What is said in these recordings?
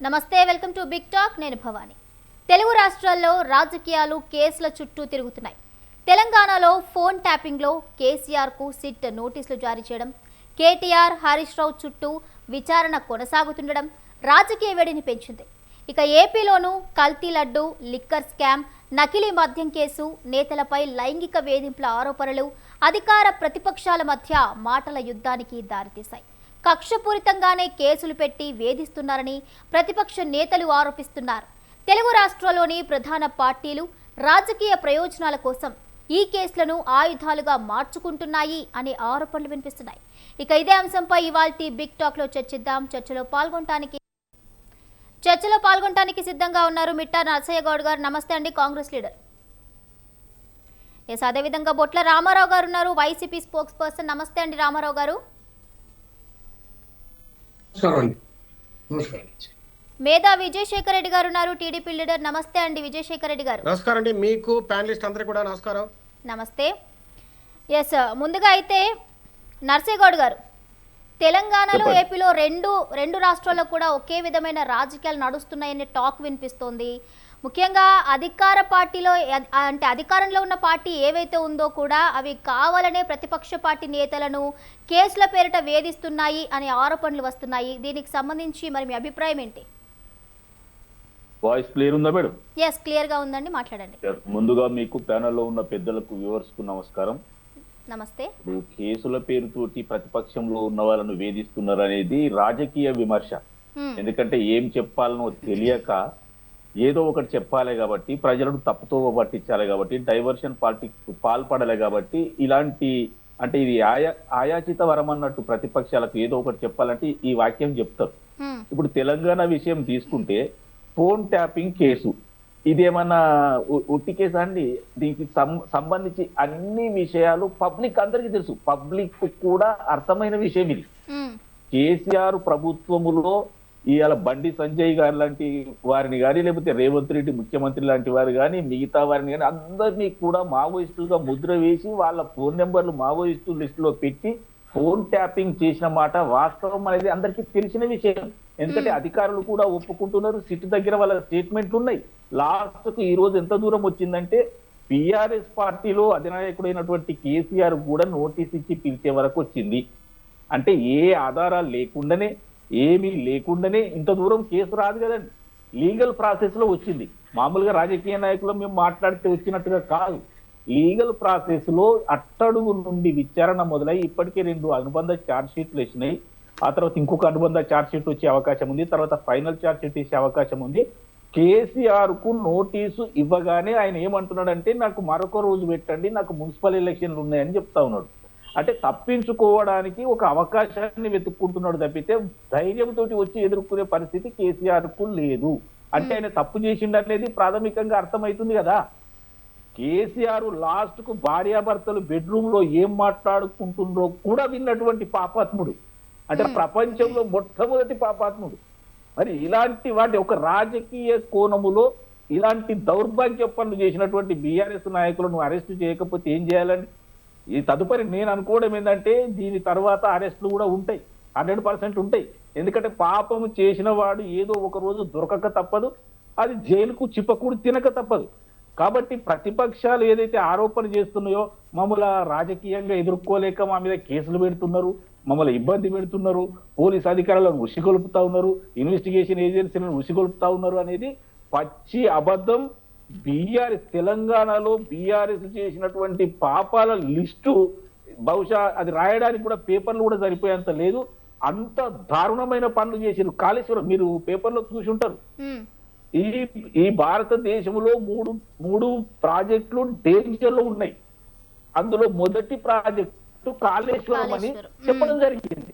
నమస్తే, welcome to big talk. నేను భవాని. తెలుగు రాష్ట్రాల్లో రాజకీయాలు కేసుల చుట్టూ తిరుగుతున్నాయి. తెలంగాణలో ఫోన్ ట్యాపింగ్లో కేసీఆర్కు సిట్ నోటీసులు జారీ చేయడం, కేటీఆర్, హరీష్ రావు చుట్టూ విచారణ కొనసాగుతుండడం రాజకీయ వేడిని పెంచింది. ఇక ఏపీలోనూ కల్తీ లడ్డు, లిక్కర్ స్కామ్, నకిలీ మద్యం కేసు, నేతలపై లైంగిక వేధింపుల ఆరోపణలు అధికార ప్రతిపక్షాల మధ్య మాటల యుద్ధానికి దారితీశాయి. కక్షపూరితంగానే కేసులు పెట్టి వేధిస్తున్నారని ప్రతిపక్ష నేతలు ఆరోపిస్తున్నారు. తెలుగు రాష్ట్రాల్లోని ప్రధాన పార్టీలు రాజకీయ ప్రయోజనాల కోసం ఈ కేసులను ఆయుధాలుగా మార్చుకుంటున్నాయి అనే ఆరోపణలు వినిపిస్తున్నాయి. ఇక ఇదే అంశంపై ఇవాల్టి బిగ్ టాక్ లో చర్చిద్దాం. చర్చలో పాల్గొనడానికి సిద్ధంగా ఉన్నారు మిట్టా నరసయ్య గౌడ్ గారు. నమస్తే అండి, కాంగ్రెస్ లీడర్. ఎస్, అదేవిధంగా బొట్ల రామారావు గారు ఉన్నారు, వైసీపీ స్పోక్స్ పర్సన్. నమస్తే అండి రామారావు గారు. మేధా విజయశేఖర్ రెడ్డి గారు ఉన్నారు, టీడీపీ లీడర్. నమస్తే అండి విజయశేఖర్ రెడ్డి గారు. నమస్కారం అండి, మీకు ప్యానలిస్ట్ అందరికీ కూడా నమస్కారం. నమస్తే. ఎస్, ముందుగా అయితే నర్సయ్య గౌడ్ గారు, తెలంగాణలో ఏపీలో రెండు రాష్ట్రాల్లో కూడా ఒకే విధమైన రాజకీయాలు నడుస్తున్నాయనే టాక్ వినిపిస్తోంది. ముఖ్యంగా అధికార పార్టీలో అంటే అధికారంలో ఉన్న పార్టీ ఏవైతే ఉందో కూడా అవి కావాలనే ప్రతిపక్ష పార్టీ నేతలను కేసుల పేరిట వేధిస్తున్నాయి అనే ఆరోపణలు వస్తున్నాయి. దీనికి సంబంధించి మరి మీ అభిప్రాయం ఏంటి? వాయిస్ క్లియర్ ఉందా మేడం? ఎస్, క్లియర్ గా ఉందండి, మాట్లాడండి. ముందుగా మీకు ప్యానెల్లో ఉన్న పెద్దలకు వ్యూవర్స్ కు నమస్కారం. నమస్తే. కేసుల పేరుతోటి ప్రతిపక్షంలో ఉన్న వాళ్ళను వేధిస్తున్నారు అనేది రాజకీయ విమర్శ. ఎందుకంటే ఏం చెప్పాలనో తెలియక ఏదో ఒకటి చెప్పాలి కాబట్టి, ప్రజలను తప్పుతో పట్టించాలి కాబట్టి, డైవర్షన్ పాలిటిక్స్ పాల్పడాలి కాబట్టి ఇలాంటి అంటే ఇది ఆయాచిత వరం అన్నట్టు ప్రతిపక్షాలకు ఏదో ఒకటి చెప్పాలంటే ఈ వాక్యం చెప్తారు. ఇప్పుడు తెలంగాణ విషయం తీసుకుంటే ఫోన్ ట్యాపింగ్ కేసు ఇదేమన్నా ఒట్టి కేసు అండి? దీనికి సంబంధించి అన్ని విషయాలు పబ్లిక్ అందరికీ తెలుసు, పబ్లిక్ కూడా అర్థమైన విషయం ఇది. కేసీఆర్ ప్రభుత్వములో ఇవాళ బండి సంజయ్ గారు లాంటి వారిని కానీ, లేకపోతే రేవంత్ రెడ్డి ముఖ్యమంత్రి లాంటి వారు కానీ, మిగతా వారిని కానీ అందరినీ కూడా మావోయిస్టులుగా ముద్ర వేసి వాళ్ళ ఫోన్ నెంబర్లు మావోయిస్టు లిస్టులో పెట్టి ఫోన్ ట్యాపింగ్ చేసిన మాట వాస్తవం అనేది అందరికీ తెలిసిన విషయం. ఎందుకంటే అధికారులు కూడా ఒప్పుకుంటున్నారు, సిట్ దగ్గర వాళ్ళ స్టేట్మెంట్లు ఉన్నాయి. లాస్ట్ కు ఈ రోజు ఎంత దూరం వచ్చిందంటే టిఆర్ఎస్ పార్టీలో అధినాయకుడైనటువంటి కేసీఆర్ కూడా నోటీస్ ఇచ్చి పిలిచే వరకు వచ్చింది. అంటే ఏ ఆధారాలు లేకుండానే, ఏమీ లేకుండానే ఇంత దూరం కేసు రాదు కదండి. లీగల్ ప్రాసెస్ లో వచ్చింది. మామూలుగా రాజకీయ నాయకులు మేము మాట్లాడితే వచ్చినట్టుగా కాదు. లీగల్ ప్రాసెస్ లో అట్టడుగు నుండి విచారణ మొదలై ఇప్పటికే 2 అనుబంధ ఛార్జ్ షీట్లు వచ్చినాయి. ఆ తర్వాత ఇంకొక అనుబంధ ఛార్జ్ షీట్ వచ్చే అవకాశం ఉంది. తర్వాత ఫైనల్ ఛార్జ్ షీట్ ఇచ్చే అవకాశం ఉంది. కేసీఆర్ కు నోటీసు ఇవ్వగానే ఆయన ఏమంటున్నాడంటే నాకు మరొక రోజు పెట్టండి, నాకు మున్సిపల్ ఎలక్షన్లు ఉన్నాయని చెప్తా ఉన్నాడు. అంటే తప్పించుకోవడానికి ఒక అవకాశాన్ని వెతుక్కుంటున్నాడు తప్పితే ధైర్యంతో వచ్చి ఎదుర్కొనే పరిస్థితి కేసీఆర్ కు లేదు. అంటే ఆయన తప్పు చేసిండనేది ప్రాథమికంగా అర్థమవుతుంది కదా. కేసీఆర్ లాస్ట్ కు భార్యాభర్తలు బెడ్రూమ్ లో ఏం మాట్లాడుకుంటుండ్రో కూడా విన్నటువంటి పాపాత్ముడు. అంటే ప్రపంచంలో మొట్టమొదటి పాపాత్ముడు. మరి ఇలాంటి వాటి ఒక రాజకీయ కోణములో ఇలాంటి దౌర్భాగ్య పనులు చేసినటువంటి బీఆర్ఎస్ నాయకులను అరెస్ట్ చేయకపోతే ఏం చేయాలని ఈ తదుపరి నేను అనుకోవడం ఏంటంటే దీని తర్వాత అరెస్టులు కూడా ఉంటాయి, 100% ఉంటాయి. ఎందుకంటే పాపము చేసిన వాడు ఏదో ఒక రోజు దొరకక తప్పదు, అది జైలుకు చిప్పకూడి తినక తప్పదు. కాబట్టి ప్రతిపక్షాలు ఏదైతే ఆరోపణ చేస్తున్నాయో మమ్మల్ని రాజకీయంగా ఎదుర్కోలేక మా మీద కేసులు పెడుతున్నారు, మమ్మల్ని ఇబ్బంది పెడుతున్నారు, పోలీస్ అధికారులను ఉసిగొలుపుతా ఉన్నారు, ఇన్వెస్టిగేషన్ ఏజెన్సీలను ఉసిగొలుపుతా ఉన్నారు అనేది పచ్చి అబద్ధం. బీఆర్ఎస్ తెలంగాణలో బీఆర్ఎస్ చేసినటువంటి పాపాల లిస్టు బహుశా అది రాయడానికి కూడా పేపర్లు కూడా సరిపోయేంత లేదు. అంత దారుణమైన పనులు చేసారు. కాళేశ్వరం మీరు పేపర్లో చూసి ఉంటారు. ఈ భారతదేశంలో మూడు ప్రాజెక్టులు డేంజర్ లో ఉన్నాయి. అందులో మొదటి ప్రాజెక్టు కాళేశ్వరం అని చెప్పడం జరిగింది.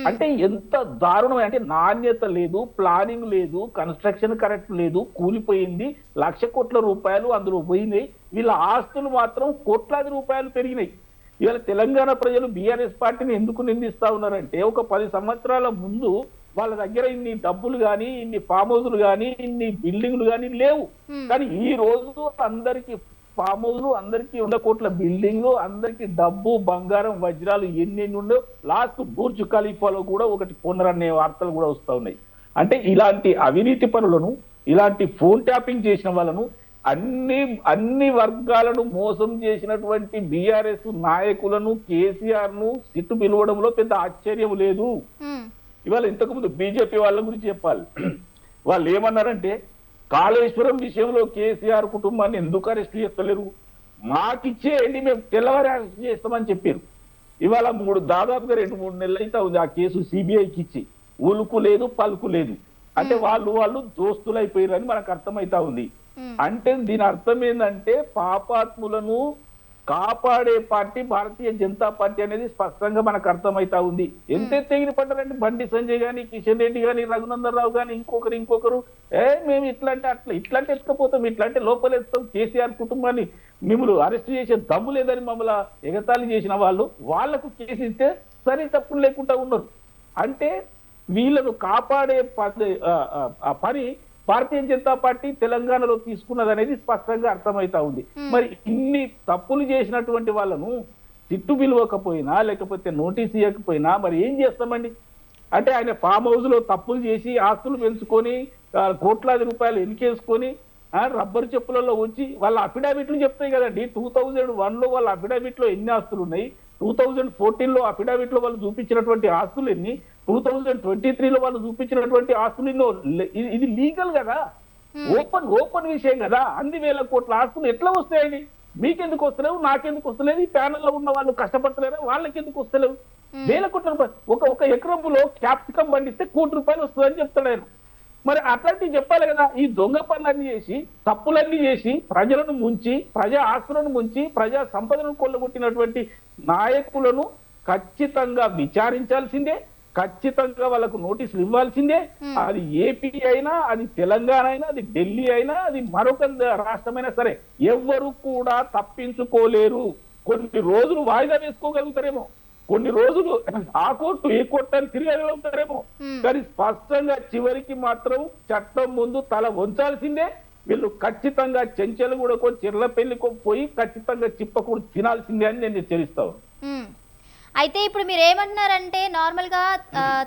అంటే ఎంత దారుణం అంటే నాణ్యత లేదు, ప్లానింగ్ లేదు, కన్స్ట్రక్షన్ కరెక్ట్ లేదు, కూలిపోయింది. 1,00,000 కోట్ల రూపాయలు అందులో పోయినాయి. వీళ్ళ ఆస్తులు మాత్రం కోట్లాది రూపాయలు పెరిగినాయి. ఇవాళ తెలంగాణ ప్రజలు బీఆర్ఎస్ పార్టీని ఎందుకు నిందిస్తా ఉన్నారంటే ఒక 10 సంవత్సరాల ముందు వాళ్ళ దగ్గర ఇన్ని డబ్బులు కానీ, ఇన్ని ఫామ్ హౌస్లు కానీ, ఇన్ని బిల్డింగ్లు కానీ లేవు. కానీ ఈ రోజు అందరికి ఫామ్ హౌస్లు, అందరికీ 100 కోట్ల బిల్డింగ్లు, అందరికి డబ్బు, బంగారం, వజ్రాలు ఎన్ని ఉండవు. లాస్ట్ బుర్జ్ ఖలీఫాలో కూడా ఒకటి కొనరనే వార్తలు కూడా వస్తా ఉన్నాయి. అంటే ఇలాంటి అవినీతి పనులను, ఇలాంటి ఫోన్ ట్యాపింగ్ చేసిన వాళ్ళను, అన్ని వర్గాలను మోసం చేసినటువంటి బీఆర్ఎస్ నాయకులను కేసీఆర్ ను సిట్టు పిలవడంలో పెద్ద ఆశ్చర్యం లేదు. ఇవాళ ఇంతకుముందు బీజేపీ వాళ్ళ గురించి చెప్పాలి. వాళ్ళు ఏమన్నారంటే కాళేశ్వరం విషయంలో కేసీఆర్ కుటుంబాన్ని ఎందుకు అరెస్ట్ చేస్తలేరు, మాకిచ్చేయండి మేము తెల్లవారి అరెస్ట్ చేస్తామని చెప్పారు. ఇవాళ దాదాపుగా 2-3 నెలలు అయితే ఉంది ఆ కేసు సిబిఐకి ఇచ్చి, ఉలుకు లేదు పలుకు లేదు. అంటే వాళ్ళు దోస్తులైపోయారని మనకు అర్థమైతా ఉంది. అంటే దీని అర్థం ఏంటంటే పాపాత్ములను కాపాడే పార్టీ భారతీయ జనతా పార్టీ అనేది స్పష్టంగా మనకు అర్థమైతా ఉంది. ఎంత తెగిన పడ్డారంటే బండి సంజయ్ గాని, కిషన్ రెడ్డి గాని, రఘునందన్ రావు గాని, ఇంకొకరు మేము ఇట్లాంటి ఎత్తుకపోతాం, ఇట్లాంటి లోపలేస్తాం, కేసీఆర్ కుటుంబాన్ని మిమ్మల్ని అరెస్ట్ చేసే దమ్ము లేదని మమ్మల్ని ఎగతాళి చేసిన వాళ్లకు కేసు ఇస్తే సరే తప్పులు లేకుండా ఉన్నారు. అంటే వీళ్ళను కాపాడే పని భారతీయ జనతా పార్టీ తెలంగాణలో తీసుకున్నది అనేది స్పష్టంగా అర్థమైతా ఉంది. మరి ఇన్ని తప్పులు చేసినటువంటి వాళ్ళను తిట్టు పిలవకపోయినా లేకపోతే నోటీస్ ఇవ్వకపోయినా మరి ఏం చేస్తామండి? అంటే ఆయన ఫామ్ హౌస్ లో తప్పులు చేసి ఆస్తులు పెంచుకొని కోట్లాది రూపాయలు ఎన్నికేసుకొని రబ్బరు చెప్పులలో వచ్చి వాళ్ళ అఫిడవిట్లు చెప్తాయి కదండి. 2001లో వాళ్ళ అఫిడవిట్ లో ఎన్ని ఆస్తులు ఉన్నాయి, 2014లో అఫిడవిట్ లో వాళ్ళు చూపించినటువంటి ఆస్తులు ఎన్ని, 2023లో వాళ్ళు చూపించినటువంటి ఆస్తులు ఎన్నో. ఇది లీగల్ కదా, ఓపెన్ విషయం కదా. 1,000 కోట్ల ఆస్తులు ఎట్లా వస్తాయండి? మీకెందుకు వస్తలేవు, నాకెందుకు వస్తలేదు, ఈ ప్యానెల్లో ఉన్న వాళ్ళు కష్టపడతలేరా, వాళ్ళకి ఎందుకు వస్తలేవు? 1,000 కోట్ల ఒక ఎకరంలో క్యాప్సికం పండిస్తే ₹1 కోటి వస్తుందని చెప్తాడు ఆయన. మరి అట్లాంటివి చెప్పాలి కదా. ఈ దొంగ పనులన్నీ చేసి, తప్పులన్నీ చేసి, ప్రజలను ముంచి, ప్రజా ఆస్తులను ముంచి, ప్రజా సంపదను కొల్లగొట్టినటువంటి నాయకులను ఖచ్చితంగా విచారించాల్సిందే, ఖచ్చితంగా వాళ్ళకు నోటీసులు ఇవ్వాల్సిందే. అది ఏపీ అయినా, అది తెలంగాణ అయినా, అది ఢిల్లీ అయినా, అది మరొక రాష్ట్రమైనా సరే ఎవ్వరు కూడా తప్పించుకోలేరు. కొన్ని రోజులు వాయిదా వేసుకోగలుగుతారేమో, కొన్ని రోజులు ఆ కోర్టు ఈ కోర్టు అని తిరగలుగుతారేమో, కానీ స్పష్టంగా చివరికి మాత్రం చట్టం ముందు తల వంచాల్సిందే. వీళ్ళు ఖచ్చితంగా చెంచెలు కూడా చిర్లపల్లికి పోయి ఖచ్చితంగా చిప్పకూడు తినాల్సిందే అని నేను హెచ్చరిస్తాను. అయితే ఇప్పుడు మీరు ఏమంటున్నారంటే నార్మల్గా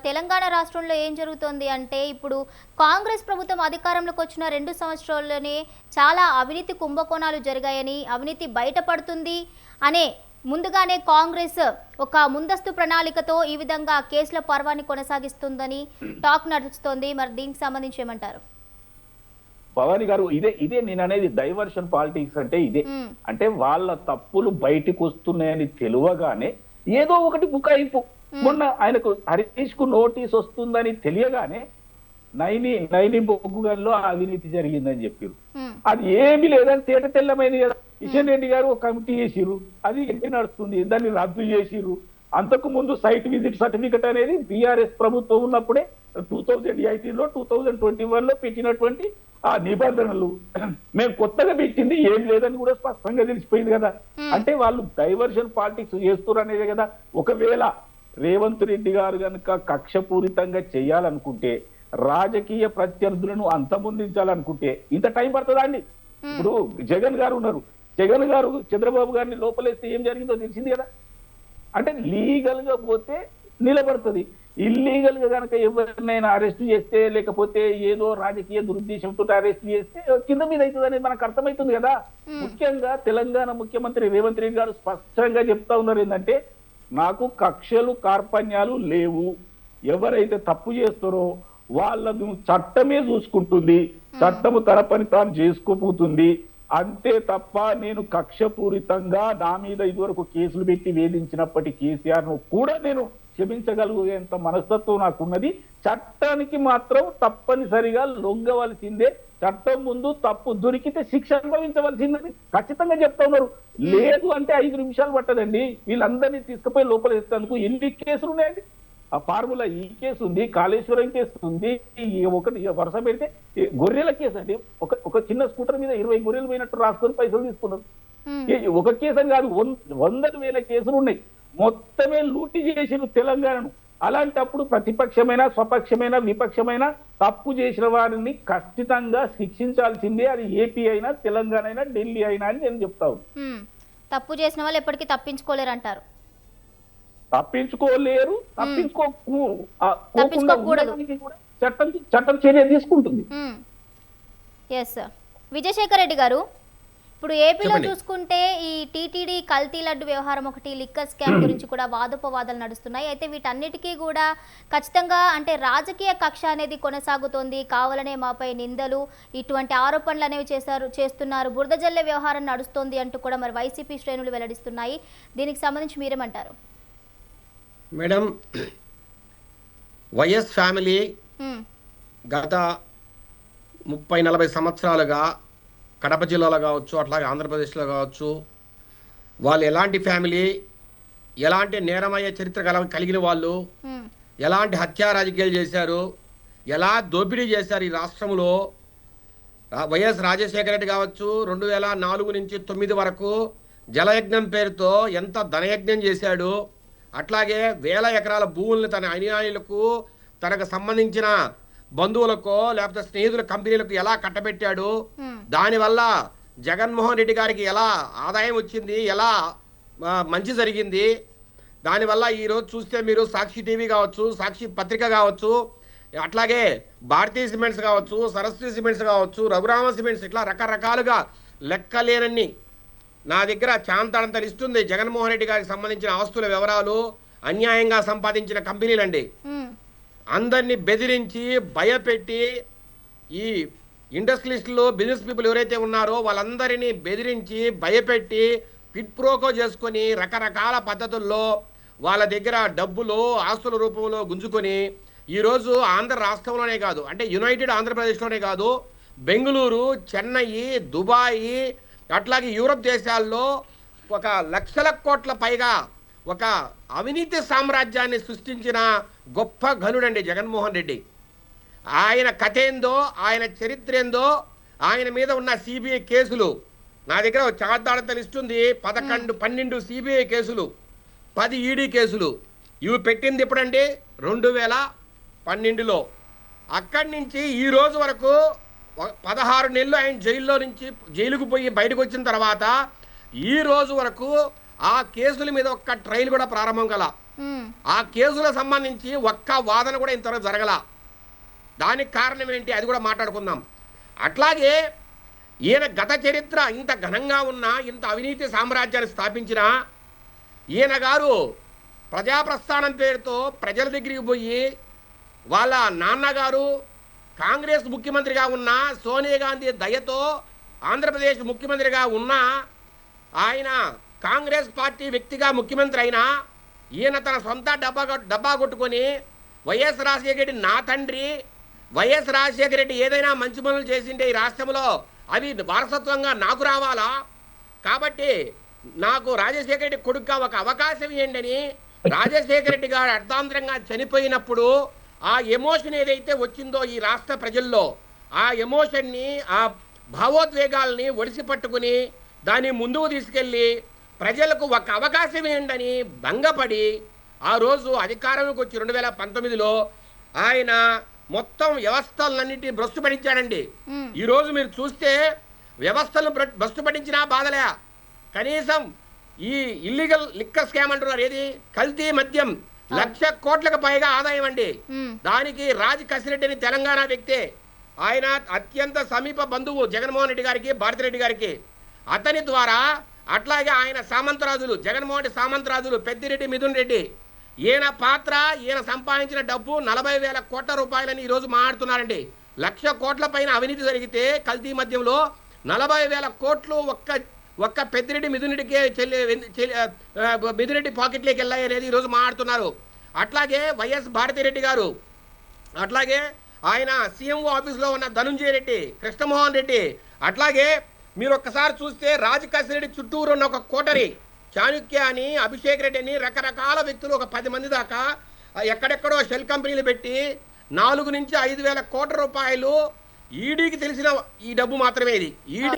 తెలంగాణ రాష్ట్రంలో ఏం జరుగుతోంది అంటే ఇప్పుడు కాంగ్రెస్ ప్రభుత్వం అధికారంలోకి వచ్చిన 2 సంవత్సరాల్లోనే చాలా అవినీతి కుంభకోణాలు జరిగాయని, అవినీతి బయటపడుతుంది అనే ముందుగానే కాంగ్రెస్ ఒక ముందస్తు ప్రణాళికతో ఈ విధంగా కేసుల పర్వాన్ని కొనసాగిస్తుందని టాక్ నడుస్తోంది. మరి దీనికి సంబంధించి ఏమంటారు? భవానీ గారు, ఇదే నేను అనేది డైవర్షన్ పాలిటిక్స్ అంటే ఇదే. అంటే వాళ్ళ తప్పులు బయటకు వస్తున్నాయని తెలియగానే ఏదో ఒకటి బుకాయింపు. మొన్న ఆయనకు హరీష్ కు నోటీస్ వస్తుందని తెలియగానే నైని బొగ్గుగల్లో అవినీతి జరిగిందని చెప్పారు. అది ఏమి లేదని తేట తెల్లమైంది కదా. కిషన్ రెడ్డి గారు ఒక కమిటీ చేసిరు, అది ఎట్టి నడుస్తుంది, దాన్ని రద్దు చేసిరు. అంతకు ముందు సైట్ విజిట్ సర్టిఫికెట్ అనేది బీఆర్ఎస్ ప్రభుత్వం ఉన్నప్పుడే 2018లో 2021లో పెట్టినటువంటి ఆ నిబంధనలు మేము కొత్తగా పెట్టింది ఏం లేదని కూడా స్పష్టంగా తెలిసిపోయింది కదా. అంటే వాళ్ళు డైవర్షన్ పాలిటిక్స్ చేస్తున్నారు అనేది కదా. ఒకవేళ రేవంత్ రెడ్డి గారు కనుక కక్షపూరితంగా చేయాలనుకుంటే, రాజకీయ ప్రత్యర్థులను అంతమొందించాలనుకుంటే ఇంత టైం పడుతుందా అండి? ఇప్పుడు జగన్ గారు ఉన్నారు, జగన్ గారు చంద్రబాబు గారిని లోపలేస్తే ఏం జరిగిందో తెలిసింది కదా. అంటే లీగల్ గా పోతే నిలబడుతుంది, ఇల్లీగల్ గా కనుక ఎవరినైనా అరెస్ట్ చేస్తే లేకపోతే ఏదో రాజకీయ దురుద్దేశంతో అరెస్ట్ చేస్తే కింద మీద అవుతుంది అనేది మనకు అర్థమవుతుంది కదా. ముఖ్యంగా తెలంగాణ ముఖ్యమంత్రి రేవంత్ రెడ్డి గారు స్పష్టంగా చెప్తా ఉన్నారు ఏంటంటే, నాకు కక్షలు కార్పణ్యాలు లేవు, ఎవరైతే తప్పు చేస్తారో వాళ్ళను చట్టమే చూసుకుంటుంది, చట్టము తన పని తాను చేసుకోపోతుంది, అంతే తప్ప నేను కక్షపూరితంగా నా మీద ఇదివరకు కేసులు పెట్టి వేధించినప్పటి కేసీఆర్ ను కూడా నేను క్షమించగలిగేంత మనస్తత్వం నాకున్నది. చట్టానికి మాత్రం తప్పనిసరిగా లొంగవలసిందే, చట్టం ముందు తప్పు దొరికితే శిక్ష అనుభవించవలసిందని ఖచ్చితంగా చెప్తా ఉన్నారు. లేదు అంటే 5 నిమిషాలు పట్టదండి. వీళ్ళందరినీ తీసుకుపోయి లోపలేసేందుకు ఎన్ని కేసులు ఉన్నాయండి? ఆ ఫార్ములా ఈ కేసు ఉంది, కాళేశ్వరం కేసు ఉంది, ఒకటి వరుస పెడితే గొర్రెల కేసు అండి. ఒక చిన్న స్కూటర్ మీద 20 గొర్రెలు పోయినట్టు రాసుకొని పైసలు తీసుకున్నారు. ఒక కేసు అని కాదు, 100,000 కేసులు ఉన్నాయి. మొత్తమే లూటి చేసిన తెలంగాణను. అలాంటప్పుడు ప్రతిపక్షమైన స్వపక్షమైన విపక్షమైన తప్పు చేసిన వారిని ఖచ్చితంగా శిక్షించాల్సిందే, అది ఏపీ అయినా తెలంగాణ అయినా ఢిల్లీ అయినా అని నేను చెప్తాను. తప్పు చేసిన వాళ్ళు ఎప్పటికీ తప్పించుకోలేరు అంటారు. తప్పించుకోలేరు, తప్పించుకోకూడదు. చట్టం చర్య తీసుకుంటుంది. Yes sir. విజయశేఖర్ రెడ్డి గారు, ఇప్పుడు ఏపీలో చెప్పండి. చూసుకుంటే ఈ టీటీడీ కల్తీ లడ్డు వ్యవహారం ఒకటి, లిక్కర్ స్కామ్ గురించి కూడా వాదోపవాదాలు నడుస్తున్నాయి. అయితే వీటన్నిటికీ కూడా ఖచ్చితంగా అంటే రాజకీయ కక్ష అనేది కొనసాగుతోంది. కావాలనే మాపై నిందలు, ఇటువంటి ఆరోపణలు అనేవి చేస్తున్నారు, బురద జల్లే వ్యవహారం నడుస్తోంది అంటూ కూడా మరి వైసీపీ శ్రేణులు వెల్లడిస్తున్నాయి. దీనికి సంబంధించి మీరేమంటారు? మేడం, వైఎస్ ఫ్యామిలీ ఉమ్, గత 30-40 సంవత్సరాలుగా కడప జిల్లాలో కావచ్చు, అట్లాగే ఆంధ్రప్రదేశ్లో కావచ్చు, వాళ్ళు ఎలాంటి ఫ్యామిలీ, ఎలాంటి నేరమయ్యే చరిత్ర కలిగిన వాళ్ళు, ఉమ్, ఎలాంటి హత్యా రాజకీయాలు చేశారు, ఎలా దోపిడీ చేశారు ఈ రాష్ట్రంలో. వైఎస్ రాజశేఖర రెడ్డి కావచ్చు, 2004 నుంచి 2009 వరకు జలయజ్ఞం పేరుతో ఎంత ధనయజ్ఞం చేశాడు. అట్లాగే వేల ఎకరాల భూములను తన అనుయాయులకు, తనకు సంబంధించిన బంధువులకో లేకపోతే స్నేహితుల కంపెనీలకు ఎలా కట్టబెట్టాడు. దానివల్ల జగన్మోహన్ రెడ్డి గారికి ఎలా ఆదాయం వచ్చింది, ఎలా మంచి జరిగింది. దానివల్ల ఈరోజు చూస్తే మీరు సాక్షి టీవీ కావచ్చు, సాక్షి పత్రిక కావచ్చు, అట్లాగే భారతీయ సిమెంట్స్ కావచ్చు, సరస్వతి సిమెంట్స్ కావచ్చు, రఘురామ సిమెంట్స్, ఇట్లా రకరకాలుగా లెక్కలేనన్ని నా దగ్గర చాంతాడంత లిస్ట్ ఉంది. జగన్మోహన్ రెడ్డి గారికి సంబంధించిన ఆస్తుల వివరాలు, అన్యాయంగా సంపాదించిన కంపెనీలండి. అందరినీ బెదిరించి భయపెట్టి ఈ ఇండస్ట్రియలిస్టులు, బిజినెస్ పీపుల్ ఎవరైతే ఉన్నారో వాళ్ళందరినీ బెదిరించి భయపెట్టి పిట్ ప్రోకో చేసుకొని రకరకాల పద్ధతుల్లో వాళ్ళ దగ్గర డబ్బులు ఆస్తుల రూపంలో గుంజుకొని ఈరోజు ఆంధ్ర రాష్ట్రంలోనే కాదు, అంటే యునైటెడ్ ఆంధ్రప్రదేశ్లోనే కాదు, బెంగళూరు, చెన్నై, దుబాయి, అట్లాగే యూరప్ దేశాల్లో 1,00,00,000 కోట్ల పైగా ఒక అవినీతి సామ్రాజ్యాన్ని సృష్టించిన గొప్ప ఘనుడండి జగన్మోహన్ రెడ్డి. ఆయన కథ ఏందో, ఆయన చరిత్ర ఏందో, ఆయన మీద ఉన్న సిబిఐ కేసులు నా దగ్గర చార్దాడంత లిస్ట్ ఉంది. 12 సిబిఐ కేసులు, 10 ఈడీ కేసులు. ఇవి పెట్టింది ఎప్పుడండి? 2012లో. అక్కడి నుంచి ఈ రోజు వరకు 16 నెలలు ఆయన జైలుకు పోయి బయటకు వచ్చిన తర్వాత ఈ రోజు వరకు ఆ కేసుల మీద ఒక్క ట్రయల్ కూడా ప్రారంభం కల. ఆ కేసులకు సంబంధించి ఒక్క వాదన కూడా ఇంతవరకు జరగల. దానికి కారణం ఏంటి, అది కూడా మాట్లాడుకుందాం. అట్లాగే ఈయన గత చరిత్ర ఇంత ఘనంగా ఉన్నా, ఇంత అవినీతి సామ్రాజ్యాన్ని స్థాపించిన ఈయన గారు ప్రజాప్రస్థానం పేరుతో ప్రజల దగ్గరికి పోయి వాళ్ళ నాన్నగారు కాంగ్రెస్ ముఖ్యమంత్రిగా ఉన్న సోనియా గాంధీ దయతో ఆంధ్రప్రదేశ్ ముఖ్యమంత్రిగా ఉన్న ఆయన కాంగ్రెస్ పార్టీ వ్యక్తిగా ముఖ్యమంత్రి అయినా ఈయన తన సొంత డబ్బా కొట్టుకొని వైఎస్ రాజశేఖర రెడ్డి నా తండ్రి, వైఎస్ రాజశేఖర రెడ్డి ఏదైనా మంచి పనులు చేసిండే ఈ రాష్ట్రంలో అవి వారసత్వంగా నాకు రావాలా, కాబట్టి నాకు రాజశేఖర రెడ్డి కొడుకుగా ఒక అవకాశం ఇవ్వండి అని రాజశేఖర రెడ్డి గారు అర్థాంతరంగా చనిపోయినప్పుడు ఆ ఎమోషన్ ఏదైతే వచ్చిందో ఈ రాష్ట్ర ప్రజల్లో, ఆ ఎమోషన్ని, ఆ భావోద్వేగాల్ని ఒడిసి పట్టుకుని దాన్ని ముందుకు తీసుకెళ్ళి ప్రజలకు ఒక అవకాశం ఏంటని భంగపడి ఆ రోజు అధికారంలోకి వచ్చి 2019లో ఆయన మొత్తం వ్యవస్థలన్నింటినీ భ్రష్టు పట్టించాడండి. ఈరోజు మీరు చూస్తే వ్యవస్థలను భ్రష్టు పట్టించినా బాధలే, కనీసం ఈ ఇల్లీగల్ లిక్కర్ స్కామ్ అంటున్నారు, ఏది కల్తీ మద్యం 1,00,000 కోట్లకు పైగా ఆదాయం అండి. దానికి రాజ్ కసిరెడ్డి తెలంగాణ వ్యక్తే, ఆయన అత్యంత సమీప బంధువు జగన్మోహన్ రెడ్డి గారికి, భారతిరెడ్డి గారికి. అతని ద్వారా అట్లాగే ఆయన సామంతరాజులు, జగన్మోహన్ రెడ్డి సామంతరాజులు పెద్దిరెడ్డి, మిథున్ రెడ్డి, ఈయన పాత్ర, ఈయన సంపాదించిన డబ్బు 40,000 కోట్ల రూపాయలని ఈరోజు మాట్లాడుతున్నారండి. 1,00,000 కోట్ల పైన అవినీతి జరిగితే కల్తీ మద్యంలో 40,000 కోట్లు ఒక్క పెద్దిరెడ్డి, మిథున్ రెడ్డికే మిథున్ రెడ్డి పాకెట్లోకి వెళ్ళాయి అనేది ఈరోజు మాట్లాడుతున్నారు. అట్లాగే వైఎస్ భారతిరెడ్డి గారు, అట్లాగే ఆయన సీఎంఓ ఆఫీస్లో ఉన్న ధనుంజయ రెడ్డి, కృష్ణమోహన్ రెడ్డి, అట్లాగే మీరు ఒక్కసారి చూస్తే రాజ్ కసిరెడ్డి చుట్టూరు ఉన్న ఒక కోటరి చాణుక్య అని, అభిషేక్ రెడ్డి అని రకరకాల వ్యక్తులు ఒక 10 మంది దాకా ఎక్కడెక్కడో షెల్ కంపెనీలు పెట్టి 4 నుంచి 5,000 కోట్ల రూపాయలు ఈడీకి తెలిసిన ఈ డబ్బు మాత్రమే ఇది.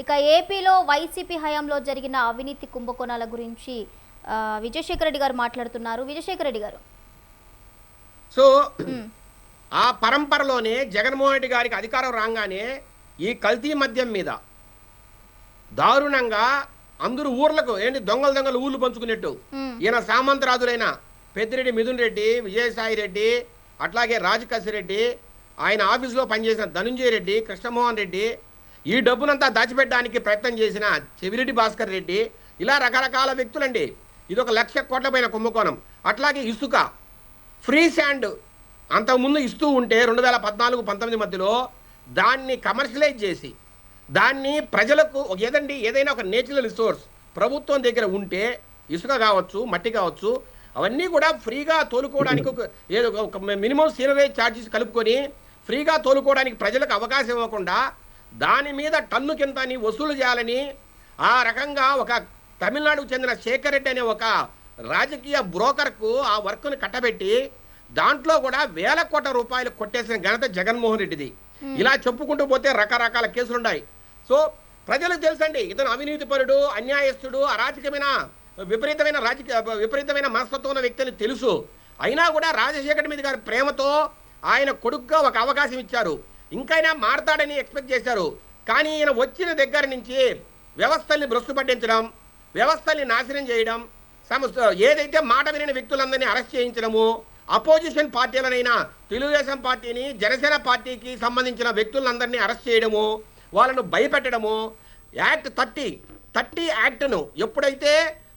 ఇక ఏపీలో వైసీపీ హయాంలో జరిగిన అవినీతి కుంభకోణాల గురించి విజయశేఖర రెడ్డి గారు మాట్లాడుతున్నారు. విజయశేఖర రెడ్డి గారు, సో ఆ పరంపరలోనే జగన్మోహన్ రెడ్డి గారికి అధికారం రాగానే ఈ కల్తీ మద్యం మీద దారుణంగా అందరూ ఊర్లకు ఏంటి దొంగలు ఊళ్ళు పంచుకునేట్టు ఈయన సామంతరాజులైన పెద్దిరెడ్డి, మిథున్ రెడ్డి, విజయసాయి రెడ్డి, అట్లాగే రాజ్ కసిరెడ్డి, ఆయన ఆఫీసులో పనిచేసిన ధనుంజయ రెడ్డి, కృష్ణమోహన్ రెడ్డి, ఈ డబ్బునంతా దాచిపెట్టడానికి ప్రయత్నం చేసిన చెవిరెడ్డి భాస్కర్ రెడ్డి, ఇలా రకరకాల వ్యక్తులండి. ఇది ఒక 1,00,000 కోట్ల పైన కుంభకోణం. అట్లాగే ఇసుక ఫ్రీ శాండ్ అంతకుముందు ఇస్తూ ఉంటే 2014-19 మధ్యలో దాన్ని కమర్షియలైజ్ చేసి దాన్ని ప్రజలకు ఏదైనా ఒక నేచురల్ రిసోర్స్ ప్రభుత్వం దగ్గర ఉంటే ఇసుక కావచ్చు, మట్టి కావచ్చు, అవన్నీ కూడా ఫ్రీగా తోలుకోవడానికి ఒక మినిమం సీనరేజ్ ఛార్జెస్ కలుపుకొని ఫ్రీగా తోలుకోవడానికి ప్రజలకు అవకాశం ఇవ్వకుండా దాని మీద టన్ను కింద వసూలు చేయాలని ఆ రకంగా ఒక తమిళనాడుకు చెందిన శేఖర్ రెడ్డి అనే ఒక రాజకీయ బ్రోకర్కు ఆ వర్క్ను కట్టబెట్టి దాంట్లో కూడా 1,000 కోట్ల రూపాయలు కొట్టేసిన ఘనత జగన్మోహన్ రెడ్డిది. ఇలా చెప్పుకుంటూ పోతే రకరకాల కేసులున్నాయి. సో ప్రజలకు తెలుసండి, ఇతను అవినీతిపరుడు, అన్యాయస్తుడు, అరాచకమైన విపరీతమైన మనస్తత్వం ఉన్న వ్యక్తిని తెలుసు. అయినా కూడా రాజశేఖర్ మీద గారి ప్రేమతో ఆయన కొడుకుగా ఒక అవకాశం ఇచ్చారు. ఇంకైనా మారతాడని ఎక్స్పెక్ట్ చేశారు. కానీ ఈయన వచ్చిన దగ్గర నుంచి వ్యవస్థల్ని భ్రష్టు పట్టించడం, వ్యవస్థల్ని నాశనం చేయడం, ఏదైతే మాట విని వ్యక్తులందరినీ అరెస్ట్ చేయించడము, అపోజిషన్ పార్టీలనైనా తెలుగుదేశం పార్టీని, జనసేన పార్టీకి సంబంధించిన వ్యక్తులందరినీ అరెస్ట్ చేయడము, వాళ్ళను భయపెట్టడము, యాక్ట్ 30 యాక్ట్ను ఎప్పుడైతే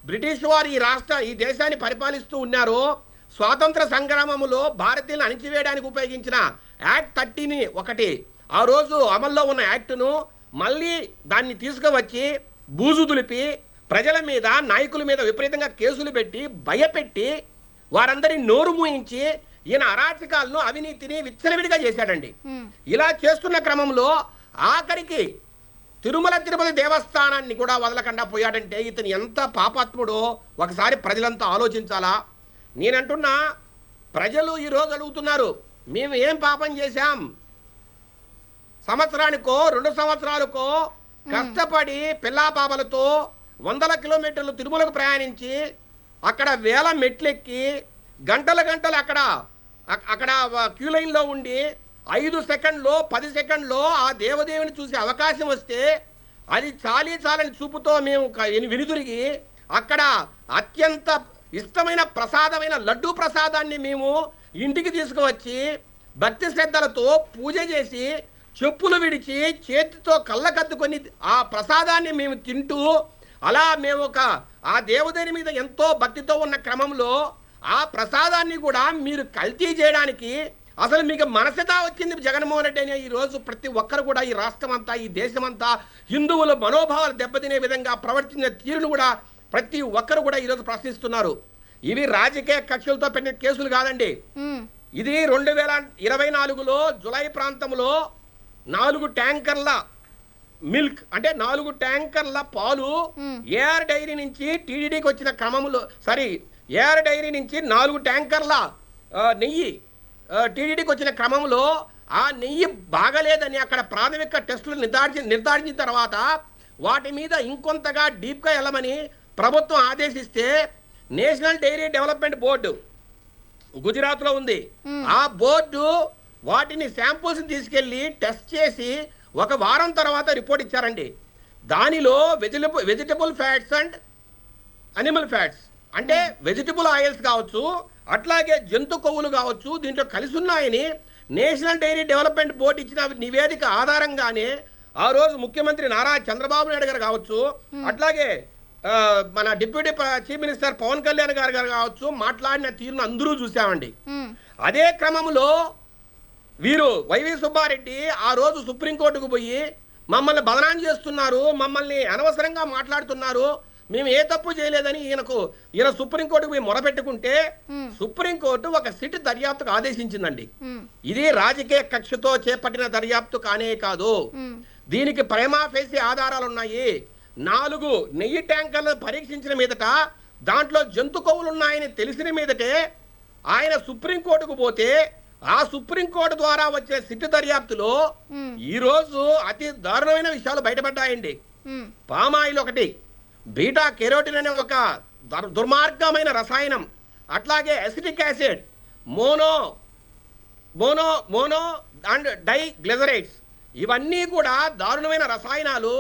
బ్రిటిష్ వారు ఈ దేశాన్ని పరిపాలిస్తూ ఉన్నారో స్వాతంత్ర సంగ్రామంలో భారతీయులను అణిచివేయడానికి ఉపయోగించిన యాక్ట్ 30ని ఒకటి ఆ రోజు అమల్లో ఉన్న యాక్టును మళ్ళీ దాన్ని తీసుకువచ్చి బూజు దులిపి ప్రజల మీద, నాయకుల మీద విపరీతంగా కేసులు పెట్టి భయపెట్టి వారందరినీ నోరు మూయించి ఈయన అరాచకాలను, అవినీతిని విచ్చలవిడిగా చేశాడండి. ఇలా చేస్తున్న క్రమంలో ఆఖరికి తిరుమల తిరుపతి దేవస్థానాన్ని కూడా వదలకుండా పోయాడంటే ఇతను ఎంత పాపాత్ముడో ఒకసారి ప్రజలంతా ఆలోచించాలా. నేనంటున్నా, ప్రజలు ఈరోజు అడుగుతున్నారు, మేము ఏం పాపం చేశాం? సంవత్సరానికో 2 సంవత్సరాలకో కష్టపడి పిల్లా పాపలతో 100 కిలోమీటర్లు తిరుమలకు ప్రయాణించి అక్కడ 1000 మెట్లెక్కి గంటలు అక్కడ క్యూ లైన్లో ఉండి 5 సెకండ్లో 10 సెకండ్లో ఆ దేవదేవుని చూసే అవకాశం వస్తే అది చాలని చూపుతో మేము వెనుదిరిగి అక్కడ అత్యంత ఇష్టమైన ప్రసాదమైన లడ్డూ ప్రసాదాన్ని మేము ఇంటికి తీసుకువచ్చి భక్తి శ్రద్ధలతో పూజ చేసి చెప్పులు విడిచి చేతితో కళ్ళకద్దుకొని ఆ ప్రసాదాన్ని మేము తింటూ అలా మేము ఆ దేవదేవుని మీద ఎంతో భక్తితో ఉన్న క్రమంలో ఆ ప్రసాదాన్ని కూడా మీరు కల్తీ చేయడానికి అసలు మీకు మనసుతా వచ్చింది జగన్మోహన్ రెడ్డి అనే ఈరోజు ప్రతి ఒక్కరు కూడా ఈ రాష్ట్రం అంతా, ఈ దేశమంతా హిందువుల మనోభావాలు దెబ్బతినే విధంగా ప్రవర్తించిన తీరును కూడా ప్రతి ఒక్కరు కూడా ఈరోజు ప్రశ్నిస్తున్నారు. ఇవి రాజకీయ కక్షలతో పెట్టిన కేసులు కాదండి. ఇది 2024లో జులై ప్రాంతంలో 4 ట్యాంకర్ల మిల్క్ అంటే 4 ట్యాంకర్ల పాలు ఏఆర్ డైరీ నుంచి టీడీడీకి వచ్చిన క్రమంలో ఏఆర్ డైరీ నుంచి 4 ట్యాంకర్ల నెయ్యి టీడీడీకి వచ్చిన క్రమంలో ఆ నెయ్యి బాగలేదని అక్కడ ప్రాథమిక టెస్టులు నిర్ధారించిన తర్వాత వాటి మీద ఇంకొంతగా డీప్గా వెళ్ళమని ప్రభుత్వం ఆదేశిస్తే నేషనల్ డైరీ డెవలప్మెంట్ బోర్డు గుజరాత్లో ఉంది. ఆ బోర్డు వాటిని శాంపుల్స్ తీసుకెళ్లి టెస్ట్ చేసి 1 వారం తర్వాత రిపోర్ట్ ఇచ్చారండి. దానిలో vegetable fats and animal fats అంటే వెజిటబుల్ ఆయిల్స్ కావచ్చు, అట్లాగే జంతు కొవ్వులు కావచ్చు దీంట్లో కలిసి ఉన్నాయని నేషనల్ డైరీ డెవలప్మెంట్ బోర్డు ఇచ్చిన నివేదిక ఆధారంగానే ఆ రోజు ముఖ్యమంత్రి నారా చంద్రబాబు నాయుడు గారు కావచ్చు, అట్లాగే మన deputy chief minister Pawan Kalyan గారు కావచ్చు మాట్లాడిన తీరును అందరూ చూసామండి. అదే క్రమంలో వీరు వైవి సుబ్బారెడ్డి ఆ రోజు సుప్రీంకోర్టుకు పోయి మమ్మల్ని బదనాం చేస్తున్నారు, మమ్మల్ని అనవసరంగా మాట్లాడుతున్నారు, మేము ఏ తప్పు చేయలేదని ఈయన సుప్రీంకోర్టుకు పోయి మొరపెట్టుకుంటే సుప్రీంకోర్టు ఒక సిట్ దర్యాప్తుకు ఆదేశించిందండి. ఇది రాజకీయ కక్షతో చేపట్టిన దర్యాప్తు కానే కాదు. దీనికి ప్రైమా ఫేసి ఆధారాలు ఉన్నాయి. 4 నెయ్యి ట్యాంకర్లను పరీక్షించిన మీదట దాంట్లో జంతు కొవ్వులు ఉన్నాయని తెలిసిన మీదటే ఆయన సుప్రీంకోర్టుకు పోతే ఆ సుప్రీంకోర్టు ద్వారా వచ్చే సిట్ దర్యాప్తులో ఈ రోజు అతి దారుణమైన విషయాలు బయటపడ్డాయండి. పామాయిల్ ఒకటి, బీటా కెరోటిన్ అనే ఒక దుర్మార్గమైన రసాయనం, అట్లాగే acetic acid, mono and diglycerides, ఇవన్నీ కూడా దారుణమైన రసాయనాలు,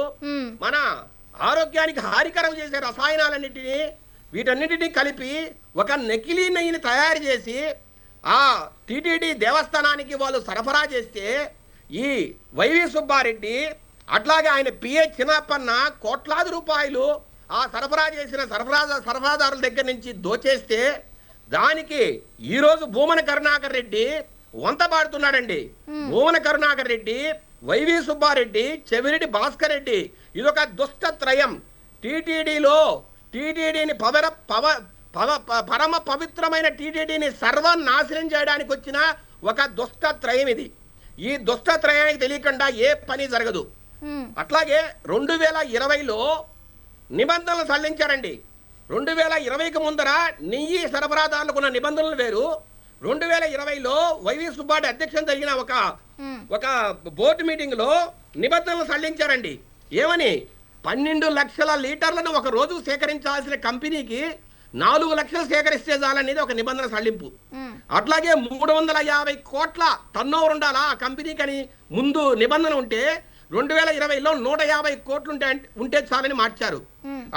మన ఆరోగ్యానికి హానికరం చేసే రసాయనాలన్నిటినీ వీటన్నిటినీ కలిపి ఒక నకిలీ నెయ్యిని తయారు చేసి ఆ టిటిడి దేవస్థానానికి వాళ్ళు సరఫరా చేస్తే ఈ వైవి సుబ్బారెడ్డి అట్లాగే ఆయన పిఏ చిన్నప్పన్న కోట్లాది రూపాయలు ఆ సరఫరా చేసిన సరఫరాదారుల దగ్గర నుంచి దోచేస్తే దానికి ఈరోజు భూమన కరుణాకర్ రెడ్డి వంత పాడుతున్నాడండి. భూమన కరుణాకర్ రెడ్డి, వైవి సుబ్బారెడ్డి, చెవిరెడ్డి భాస్కర్ రెడ్డి, ఇదొక దుష్ట త్రయం. టీటీడీని పరమ పవిత్రమైన టీటీడీని సర్వనాశనం చేయడానికి వచ్చిన ఒక దుష్ట త్రయం ఇది. ఈ దుష్ట త్రయానికి తెలియకుండా ఏ పని జరగదు. అట్లాగే 2020లో నిబంధనలు సడలించారండి. 2020కి ముందర నెయ్యి సరఫరాదారులకు ఉన్న నిబంధనలు వేరు. 2020లో వైవి సుబ్బారెడ్డి అధ్యక్షత జరిగిన ఒక బోర్డు మీటింగ్ లో నిబంధనలు సడలించారండి. ఏమని 12 లక్షల లీటర్లను ఒక రోజు సేకరించాల్సిన కంపెనీకి 4 లక్షలు సేకరిస్తే చాలనేది ఒక నిబంధన సడలింపు. అట్లాగే 350 కోట్ల టర్నోవర్ ఉండాలా ఆ కంపెనీకి అని ముందు నిబంధన ఉంటే 2020లో 150 కోట్లు ఉంటే చాలని మార్చారు.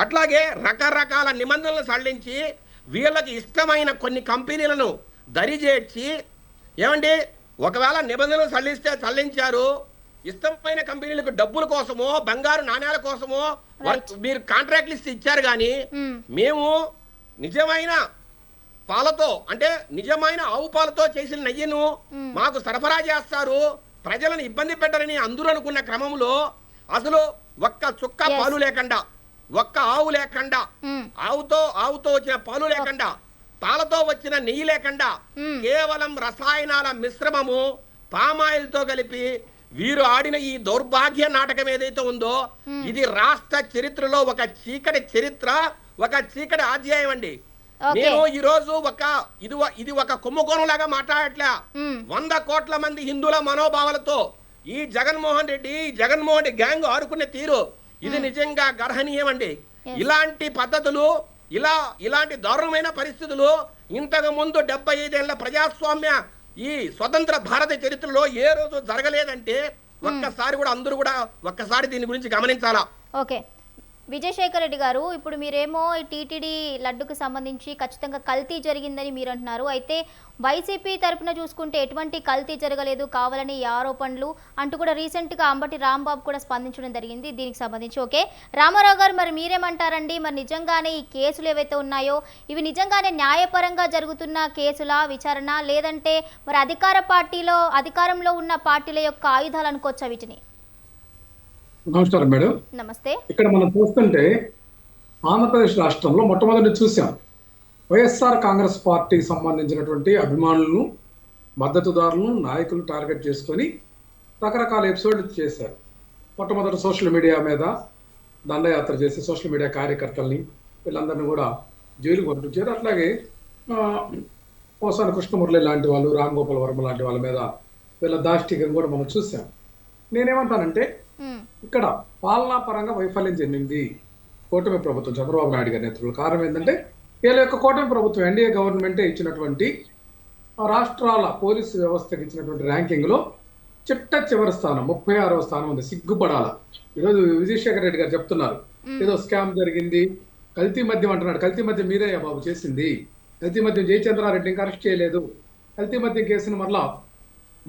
అట్లాగే రకరకాల నిబంధనలు సడలించి వీళ్ళకి ఇష్టమైన కొన్ని కంపెనీలను దరిచేర్చి ఏమండి ఒకవేళ నిబంధనలు సడలించారు, ఇష్టమైన కంపెనీలకు డబ్బుల కోసమో బంగారు నాణ్యాల కోసమో మీరు కాంట్రాక్ట్ లిస్ట్ ఇచ్చారు. కానీ మేము నిజమైన పాలతో అంటే నిజమైన ఆవు పాలతో చేసిన నెయ్యిను మాకు సరఫరా చేస్తారు, ప్రజలను ఇబ్బంది పెట్టరని అందరూ అనుకున్న క్రమంలో అసలు ఒక్క చుక్క పాలు లేకుండా, ఒక్క ఆవు లేకుండా, ఆవుతో వచ్చిన పాలు లేకుండా, పాలతో వచ్చిన నెయ్యి లేకుండా కేవలం రసాయనాల మిశ్రమము పామాయిల్ తో కలిపి వీరు ఆడిన ఈ దౌర్భాగ్య నాటకం ఏదైతే ఉందో ఇది రాష్ట్ర చరిత్రలో ఒక చీకటి చరిత్ర, ఒక చీకటి అధ్యాయం అండి. నేను ఈ రోజు ఇది ఒక కుంభకోణం లాగా మాట్లాడట్లే. 100 కోట్ల మంది హిందువుల మనోభావాలతో ఈ జగన్మోహన్ రెడ్డి గ్యాంగ్ ఆడుకునే తీరు ఇది నిజంగా గర్హనీయం అండి. ఇలాంటి పద్ధతులు, ఇలాంటి దారుణమైన పరిస్థితులు ఇంతకు ముందు 75 ఏళ్ల ప్రజాస్వామ్య ఈ స్వతంత్ర భారత చరిత్రలో ఏ రోజు జరగలేదంటే ఒక్కసారి కూడా అందరూ కూడా ఒక్కసారి దీని గురించి గమనించాలా. ఓకే విజయశేఖర్ రెడ్డి గారు, ఇప్పుడు మీరేమో ఈ టీటీడీ లడ్డుకు సంబంధించి ఖచ్చితంగా కల్తీ జరిగిందని మీరు అంటున్నారు. అయితే వైసీపీ తరఫున చూసుకుంటే ఎటువంటి కల్తీ జరగలేదు, కావాలని ఈ ఆరోపణలు అంటూ కూడా రీసెంట్గా అంబటి రాంబాబు కూడా స్పందించడం జరిగింది దీనికి సంబంధించి. ఓకే రామారావు గారు, మరి మీరేమంటారండి? మరి నిజంగానే ఈ కేసులు ఏవైతే ఉన్నాయో ఇవి నిజంగానే న్యాయపరంగా జరుగుతున్న కేసుల విచారణ, లేదంటే మరి అధికారంలో ఉన్న పార్టీల యొక్క ఆయుధాలు అనుకోవచ్చా వీటిని? నమస్కారం మేడం. నమస్తే. ఇక్కడ మనం చూస్తుంటే ఆంధ్రప్రదేశ్ రాష్ట్రంలో మొట్టమొదటి చూసాం వైఎస్ఆర్ కాంగ్రెస్ పార్టీకి సంబంధించినటువంటి అభిమానులను, మద్దతుదారులను, నాయకులు టార్గెట్ చేసుకొని రకరకాల ఎపిసోడ్లు చేశారు. మొట్టమొదటి సోషల్ మీడియా మీద దండయాత్ర చేసి సోషల్ మీడియా కార్యకర్తల్ని వీళ్ళందరినీ కూడా జైలుకు పంపించారు. అట్లాగే పోసాని కృష్ణమురళి లాంటి వాళ్ళు, రామ్ గోపాల్ వర్మ లాంటి వాళ్ళ మీద వీళ్ళ దాష్టికం కూడా మనం చూసాం. నేనేమంటానంటే ఇక్కడ పాలనా పరంగా వైఫల్యం చెందింది కూటమి ప్రభుత్వం, చంద్రబాబు నాయుడు గారి నేతృత్వంలో. కారణం ఏంటంటే వీళ్ళ యొక్క కూటమి ప్రభుత్వం ఎన్డీఏ గవర్నమెంటే ఇచ్చినటువంటి రాష్ట్రాల పోలీసు వ్యవస్థకి ఇచ్చినటువంటి ర్యాంకింగ్లో చివరి స్థానం 36వ స్థానం ఉంది. సిగ్గుపడాల. ఈరోజు విజయశేఖర్ రెడ్డి గారు చెప్తున్నారు ఏదో స్కామ్ జరిగింది, కల్తీ మద్యం అంటున్నాడు. కల్తీ మద్యం మీరే బాబు చేసింది. కల్తీ మద్యం జయచంద్రారెడ్డి ఇంకా అరెస్ట్ చేయలేదు. కల్తీ మద్యం కేసును మరలా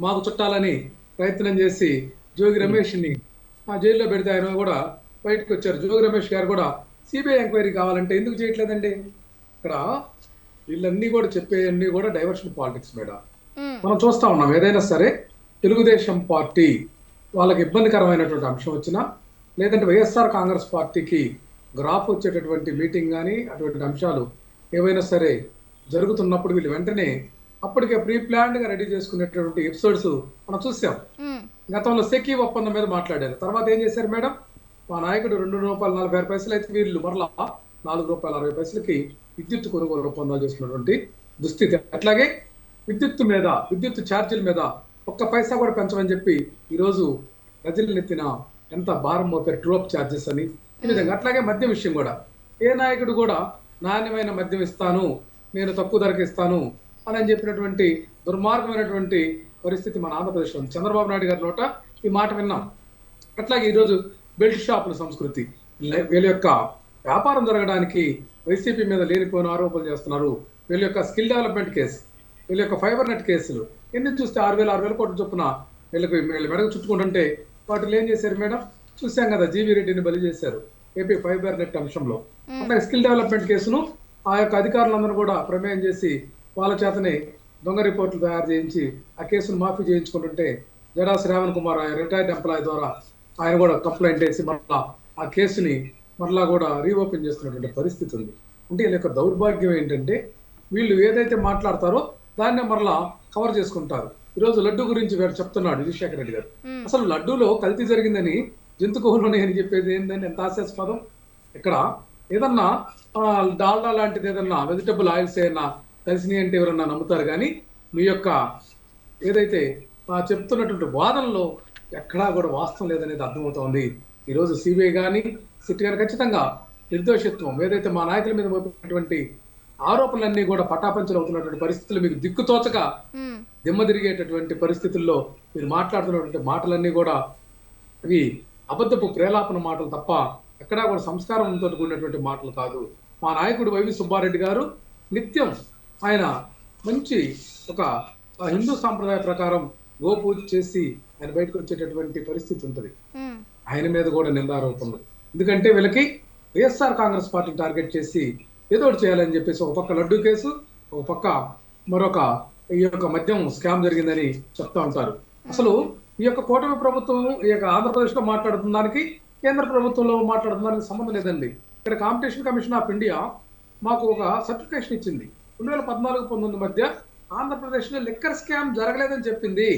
మాకు చుట్టాలని ప్రయత్నం చేసి జోగి రమేష్ని జైల్లో పెడితే ఆయన కూడా బయటకు వచ్చారు. జోగి రమేష్ గారు కూడా సిబిఐ ఎంక్వైరీ కావాలంటే ఎందుకు చేయట్లేదండి? ఇక్కడ వీళ్ళన్నీ కూడా చెప్పేవన్నీ కూడా డైవర్షన్ పాలిటిక్స్ మేడం. మనం చూస్తా ఉన్నాం. ఏదైనా సరే తెలుగుదేశం పార్టీ వాళ్ళకి ఇబ్బందికరమైనటువంటి అంశం వచ్చినా, లేదంటే వైఎస్ఆర్ కాంగ్రెస్ పార్టీకి గ్రాఫ్ వచ్చేటటువంటి మీటింగ్ కానీ అటువంటి అంశాలు ఏవైనా సరే జరుగుతున్నప్పుడు వీళ్ళు వెంటనే అప్పటికే ప్రీ ప్లాన్డ్ గా రెడీ చేసుకునేటువంటి ఎపిసోడ్స్ మనం చూసాం. గతంలో సెకీ ఒప్పందం మీద మాట్లాడారు. తర్వాత ఏం చేశారు మేడం? మా నాయకుడు ₹2.46 అయితే వీళ్ళు మరలా ₹4.60 విద్యుత్ కొనుగోలు ఒప్పందాలు చేసుకున్నటువంటి దుస్థితి. అట్లాగే విద్యుత్ ఛార్జీల మీద ఒక్క పైసా కూడా పెంచమని చెప్పి ఈరోజు ప్రజలు నెత్తిన ఎంత భారం మోపారు, ట్రూఅప్ ఛార్జెస్ అని. ఈ విధంగా అట్లాగే మద్యం విషయం కూడా ఏ నాయకుడు కూడా నాణ్యమైన మద్యం ఇస్తాను, నేను తక్కువ ధరకు ఇస్తాను అని చెప్పినటువంటి దుర్మార్గమైనటువంటి పరిస్థితి మన ఆంధ్రప్రదేశ్లో ఉంది. చంద్రబాబు నాయుడు గారి నోట ఈ మాట విన్నాం. అట్లాగే ఈరోజు బెల్ట్ షాపుల సంస్కృతి, వీళ్ళ యొక్క వ్యాపారం జరగడానికి వైసీపీ మీద లేనిపోయిన ఆరోపణలు చేస్తున్నారు. వీళ్ళ యొక్క స్కిల్ డెవలప్మెంట్ కేసు వీళ్ళ యొక్క ఫైబర్ నెట్ కేసులు ఎన్ని చూస్తే 6,000 కోట్ల చొప్పున వీళ్ళ మెడకు చుట్టుకుంటుంటే వాటిలో ఏం చేశారు మేడం? చూసాం కదా, జీవీ రెడ్డిని బలి చేశారు ఏపీ ఫైబర్ నెట్ అంశంలో. అట్లా స్కిల్ డెవలప్మెంట్ కేసును ఆ యొక్క అధికారులందరూ కూడా ప్రమేయం చేసి వాళ్ళ చేతనే దొంగ రిపోర్టులు తయారు చేయించి ఆ కేసును మాఫీ చేయించుకుంటుంటే జడా శ్రావణ్ కుమార్ రిటైర్డ్ ఎంప్లాయీ ద్వారా ఆయన కూడా కంప్లైంట్ వేసి మరలా ఆ కేసుని మరలా కూడా రీఓపెన్ చేస్తున్నటువంటి పరిస్థితి ఉంది. అంటే వీళ్ళ యొక్క దౌర్భాగ్యం ఏంటంటే వీళ్ళు ఏదైతే మాట్లాడతారో దాన్నే మరలా కవర్ చేసుకుంటారు. ఈరోజు లడ్డు గురించి వీడు చెప్తున్నాడు విజయశేఖర రెడ్డి గారు. అసలు లడ్డూలో కల్తీ జరిగిందని జంతుకోహులోనే అని చెప్పేది ఏంటంటే ఎంత హాస్యాస్పదం. ఇక్కడ ఏదన్నా డాల్డా లాంటిది ఏదన్నా వెజిటబుల్ ఆయిల్స్ ఏదన్నా కలిసినాయి అంటే ఎవరన్నా నమ్ముతారు, కానీ మీ యొక్క ఏదైతే చెప్తున్నటువంటి వాదనలో ఎక్కడా కూడా వాస్తవం లేదనేది అర్థమవుతోంది. ఈరోజు సిబిఐ కానీ సిట్ కానీ ఖచ్చితంగా నిర్దోషిత్వం ఏదైతే మా నాయకుల మీద మోపినటువంటి ఆరోపణలన్నీ కూడా పటాపంచలు అవుతున్నటువంటి పరిస్థితులు మీకు దిక్కుతోచక దిమ్మ తిరిగేటటువంటి పరిస్థితుల్లో మీరు మాట్లాడుతున్నటువంటి మాటలన్నీ కూడా అవి అబద్ధపు ప్రేలాపన మాటలు తప్ప ఎక్కడా కూడా సంస్కారంతో కూడినటువంటి మాటలు కాదు. మా నాయకుడు వైవి సుబ్బారెడ్డి గారు నిత్యం ఆయన మంచి ఒక హిందూ సాంప్రదాయ ప్రకారం గోపూజ చేసి ఆయన బయటకు వచ్చేటటువంటి పరిస్థితి ఉంటుంది. ఆయన మీద కూడా నిందారోపణలు. ఎందుకంటే వీళ్ళకి వైఎస్ఆర్ కాంగ్రెస్ పార్టీని టార్గెట్ చేసి ఏదో ఒకటి చేయాలని చెప్పేసి ఒక పక్క లడ్డూ కేసు, ఒక పక్క మరొక ఈ యొక్క మద్యం స్కామ్ జరిగిందని చెప్తా ఉంటారు. అసలు ఈ యొక్క కూటమి ప్రభుత్వం ఈ యొక్క ఆంధ్రప్రదేశ్ లో మాట్లాడుతున్న దానికి కేంద్ర ప్రభుత్వంలో మాట్లాడుతున్న దానికి సంబంధం లేదండి. ఇక్కడ కాంపిటీషన్ కమిషన్ ఆఫ్ ఇండియా మాకు ఒక సర్టిఫికేషన్ ఇచ్చింది. 2014-19 మధ్య ఆంధ్రప్రదేశ్ లో లిక్కర్ స్కామ్ జరగలేదని చెప్పింది.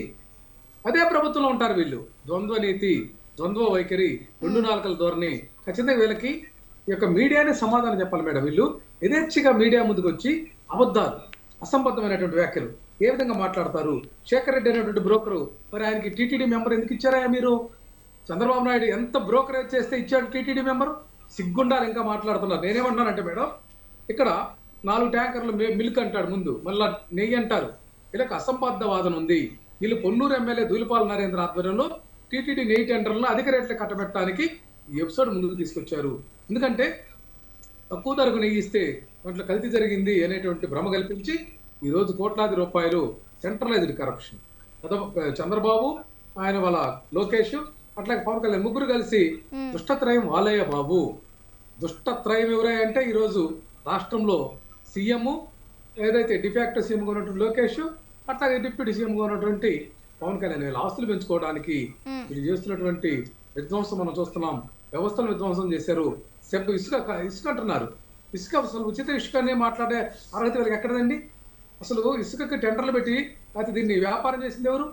అదే ప్రభుత్వంలో ఉంటారు వీళ్ళు. ద్వంద్వ నీతి, ద్వంద్వ వైఖరి, 2 నాలుకల ధోరణి. ఖచ్చితంగా వీళ్ళకి ఈ యొక్క మీడియానే సమాధానం చెప్పాలి మేడం. వీళ్ళు యథేచ్ఛగా మీడియా ముందుకు వచ్చి అబద్ధాలు, అసంబద్ధమైనటువంటి వ్యాఖ్యలు ఏ విధంగా మాట్లాడతారు? శేఖర్ రెడ్డి అనేటువంటి బ్రోకరు, మరి ఆయనకి టీటీడీ మెంబర్ ఎందుకు ఇచ్చారా మీరు? చంద్రబాబు నాయుడు ఎంత బ్రోకరేజ్ చేస్తే ఇచ్చాడు టీటీడీ మెంబర్? సిగ్గుండాలి ఇంకా మాట్లాడుతున్నారు. నేనేమంటున్నానంటే మేడం, ఇక్కడ 4 ట్యాంకర్లు మిల్క్ అంటాడు ముందు, మళ్ళా నెయ్యి అంటారు. వీళ్ళకి అసంబద్ధ వాదన ఉంది. వీళ్ళు పొన్నూరు ఎమ్మెల్యే ధూళిపాల నరేంద్ర ఆధ్వర్యంలో టీటీడీ నెయ్యి టెండర్లను అధిక రేట్లు కట్టబెట్టడానికి ఈ ఎపిసోడ్ ముందుకు తీసుకొచ్చారు. ఎందుకంటే తక్కువ ధరకు నెయ్యి ఇస్తే దాంట్లో కల్తీ జరిగింది అనేటువంటి భ్రమ కల్పించి ఈరోజు కోట్లాది రూపాయలు సెంట్రలైజ్డ్ కరప్షన్. చంద్రబాబు, ఆయన వాళ్ళ లోకేష్, అట్లాగే పవన్ కళ్యాణ్ ముగ్గురు కలిసి దుష్టత్రయం వాలయ్య బాబు. దుష్టత్రయం ఎవరై అంటే ఈరోజు రాష్ట్రంలో సీఎం, ఏదైతే డిఫాక్టో సీఎంగా ఉన్నటువంటి లోకేష్, అట్లాగే డిప్యూటీ సీఎంగా ఉన్నటువంటి పవన్ కళ్యాణ్ వీళ్ళ ఆస్తులు పెంచుకోవడానికి వీళ్ళు చేస్తున్నటువంటి విధ్వంసం మనం చూస్తున్నాం. వ్యవస్థను విధ్వంసం చేశారు. ఇసుక అంటున్నారు. ఇసుక అసలు ఉచిత ఇసుకనే మాట్లాడే అర్హత వీళ్ళకి ఎక్కడదండి? అసలు ఇసుకకి టెండర్లు పెట్టి అయితే దీన్ని వ్యాపారం చేసింది ఎవరు?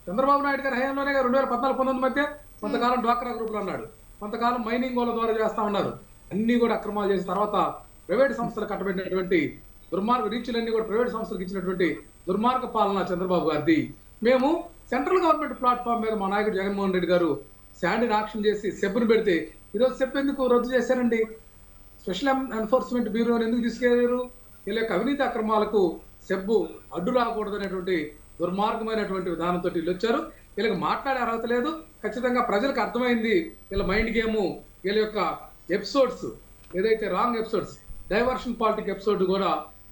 చంద్రబాబు నాయుడు గారి హయాంలోనే 2014-19 మధ్య కొంతకాలం డ్వాక్రా గ్రూపులు అన్నాడు, కొంతకాలం మైనింగ్ వాళ్ళ ద్వారా చేస్తా ఉన్నారు. అన్ని కూడా అక్రమాలు చేసిన తర్వాత ప్రైవేట్ సంస్థలు కట్టబెట్టినటువంటి దుర్మార్గ రీచ్లన్నీ కూడా ప్రైవేట్ సంస్థలకు ఇచ్చినటువంటి దుర్మార్గ పాలన చంద్రబాబు గారిది. మేము సెంట్రల్ గవర్నమెంట్ ప్లాట్ఫామ్ మీద మా నాయకుడు జగన్మోహన్ రెడ్డి గారు శాండీని ఆక్షన్ చేసి సెబ్బును పెడితే ఈరోజు సెబ్ ఎందుకు రద్దు చేశారండి? స్పెషల్ ఎన్ఫోర్స్మెంట్ బ్యూరోని ఎందుకు తీసుకెళ్లారు? వీళ్ళ యొక్క అవినీతి అక్రమాలకు సెబ్బు అడ్డు రాకూడదనేటువంటి దుర్మార్గమైనటువంటి విధానంతో వీళ్ళు వచ్చారు. వీళ్ళకి మాట్లాడే అర్హత లేదు. ఖచ్చితంగా ప్రజలకు అర్థమైంది వీళ్ళ మైండ్ గేము, వీళ్ళ యొక్క ఎపిసోడ్స్ ఏదైతే wrong episodes, diversion politic episode కూడా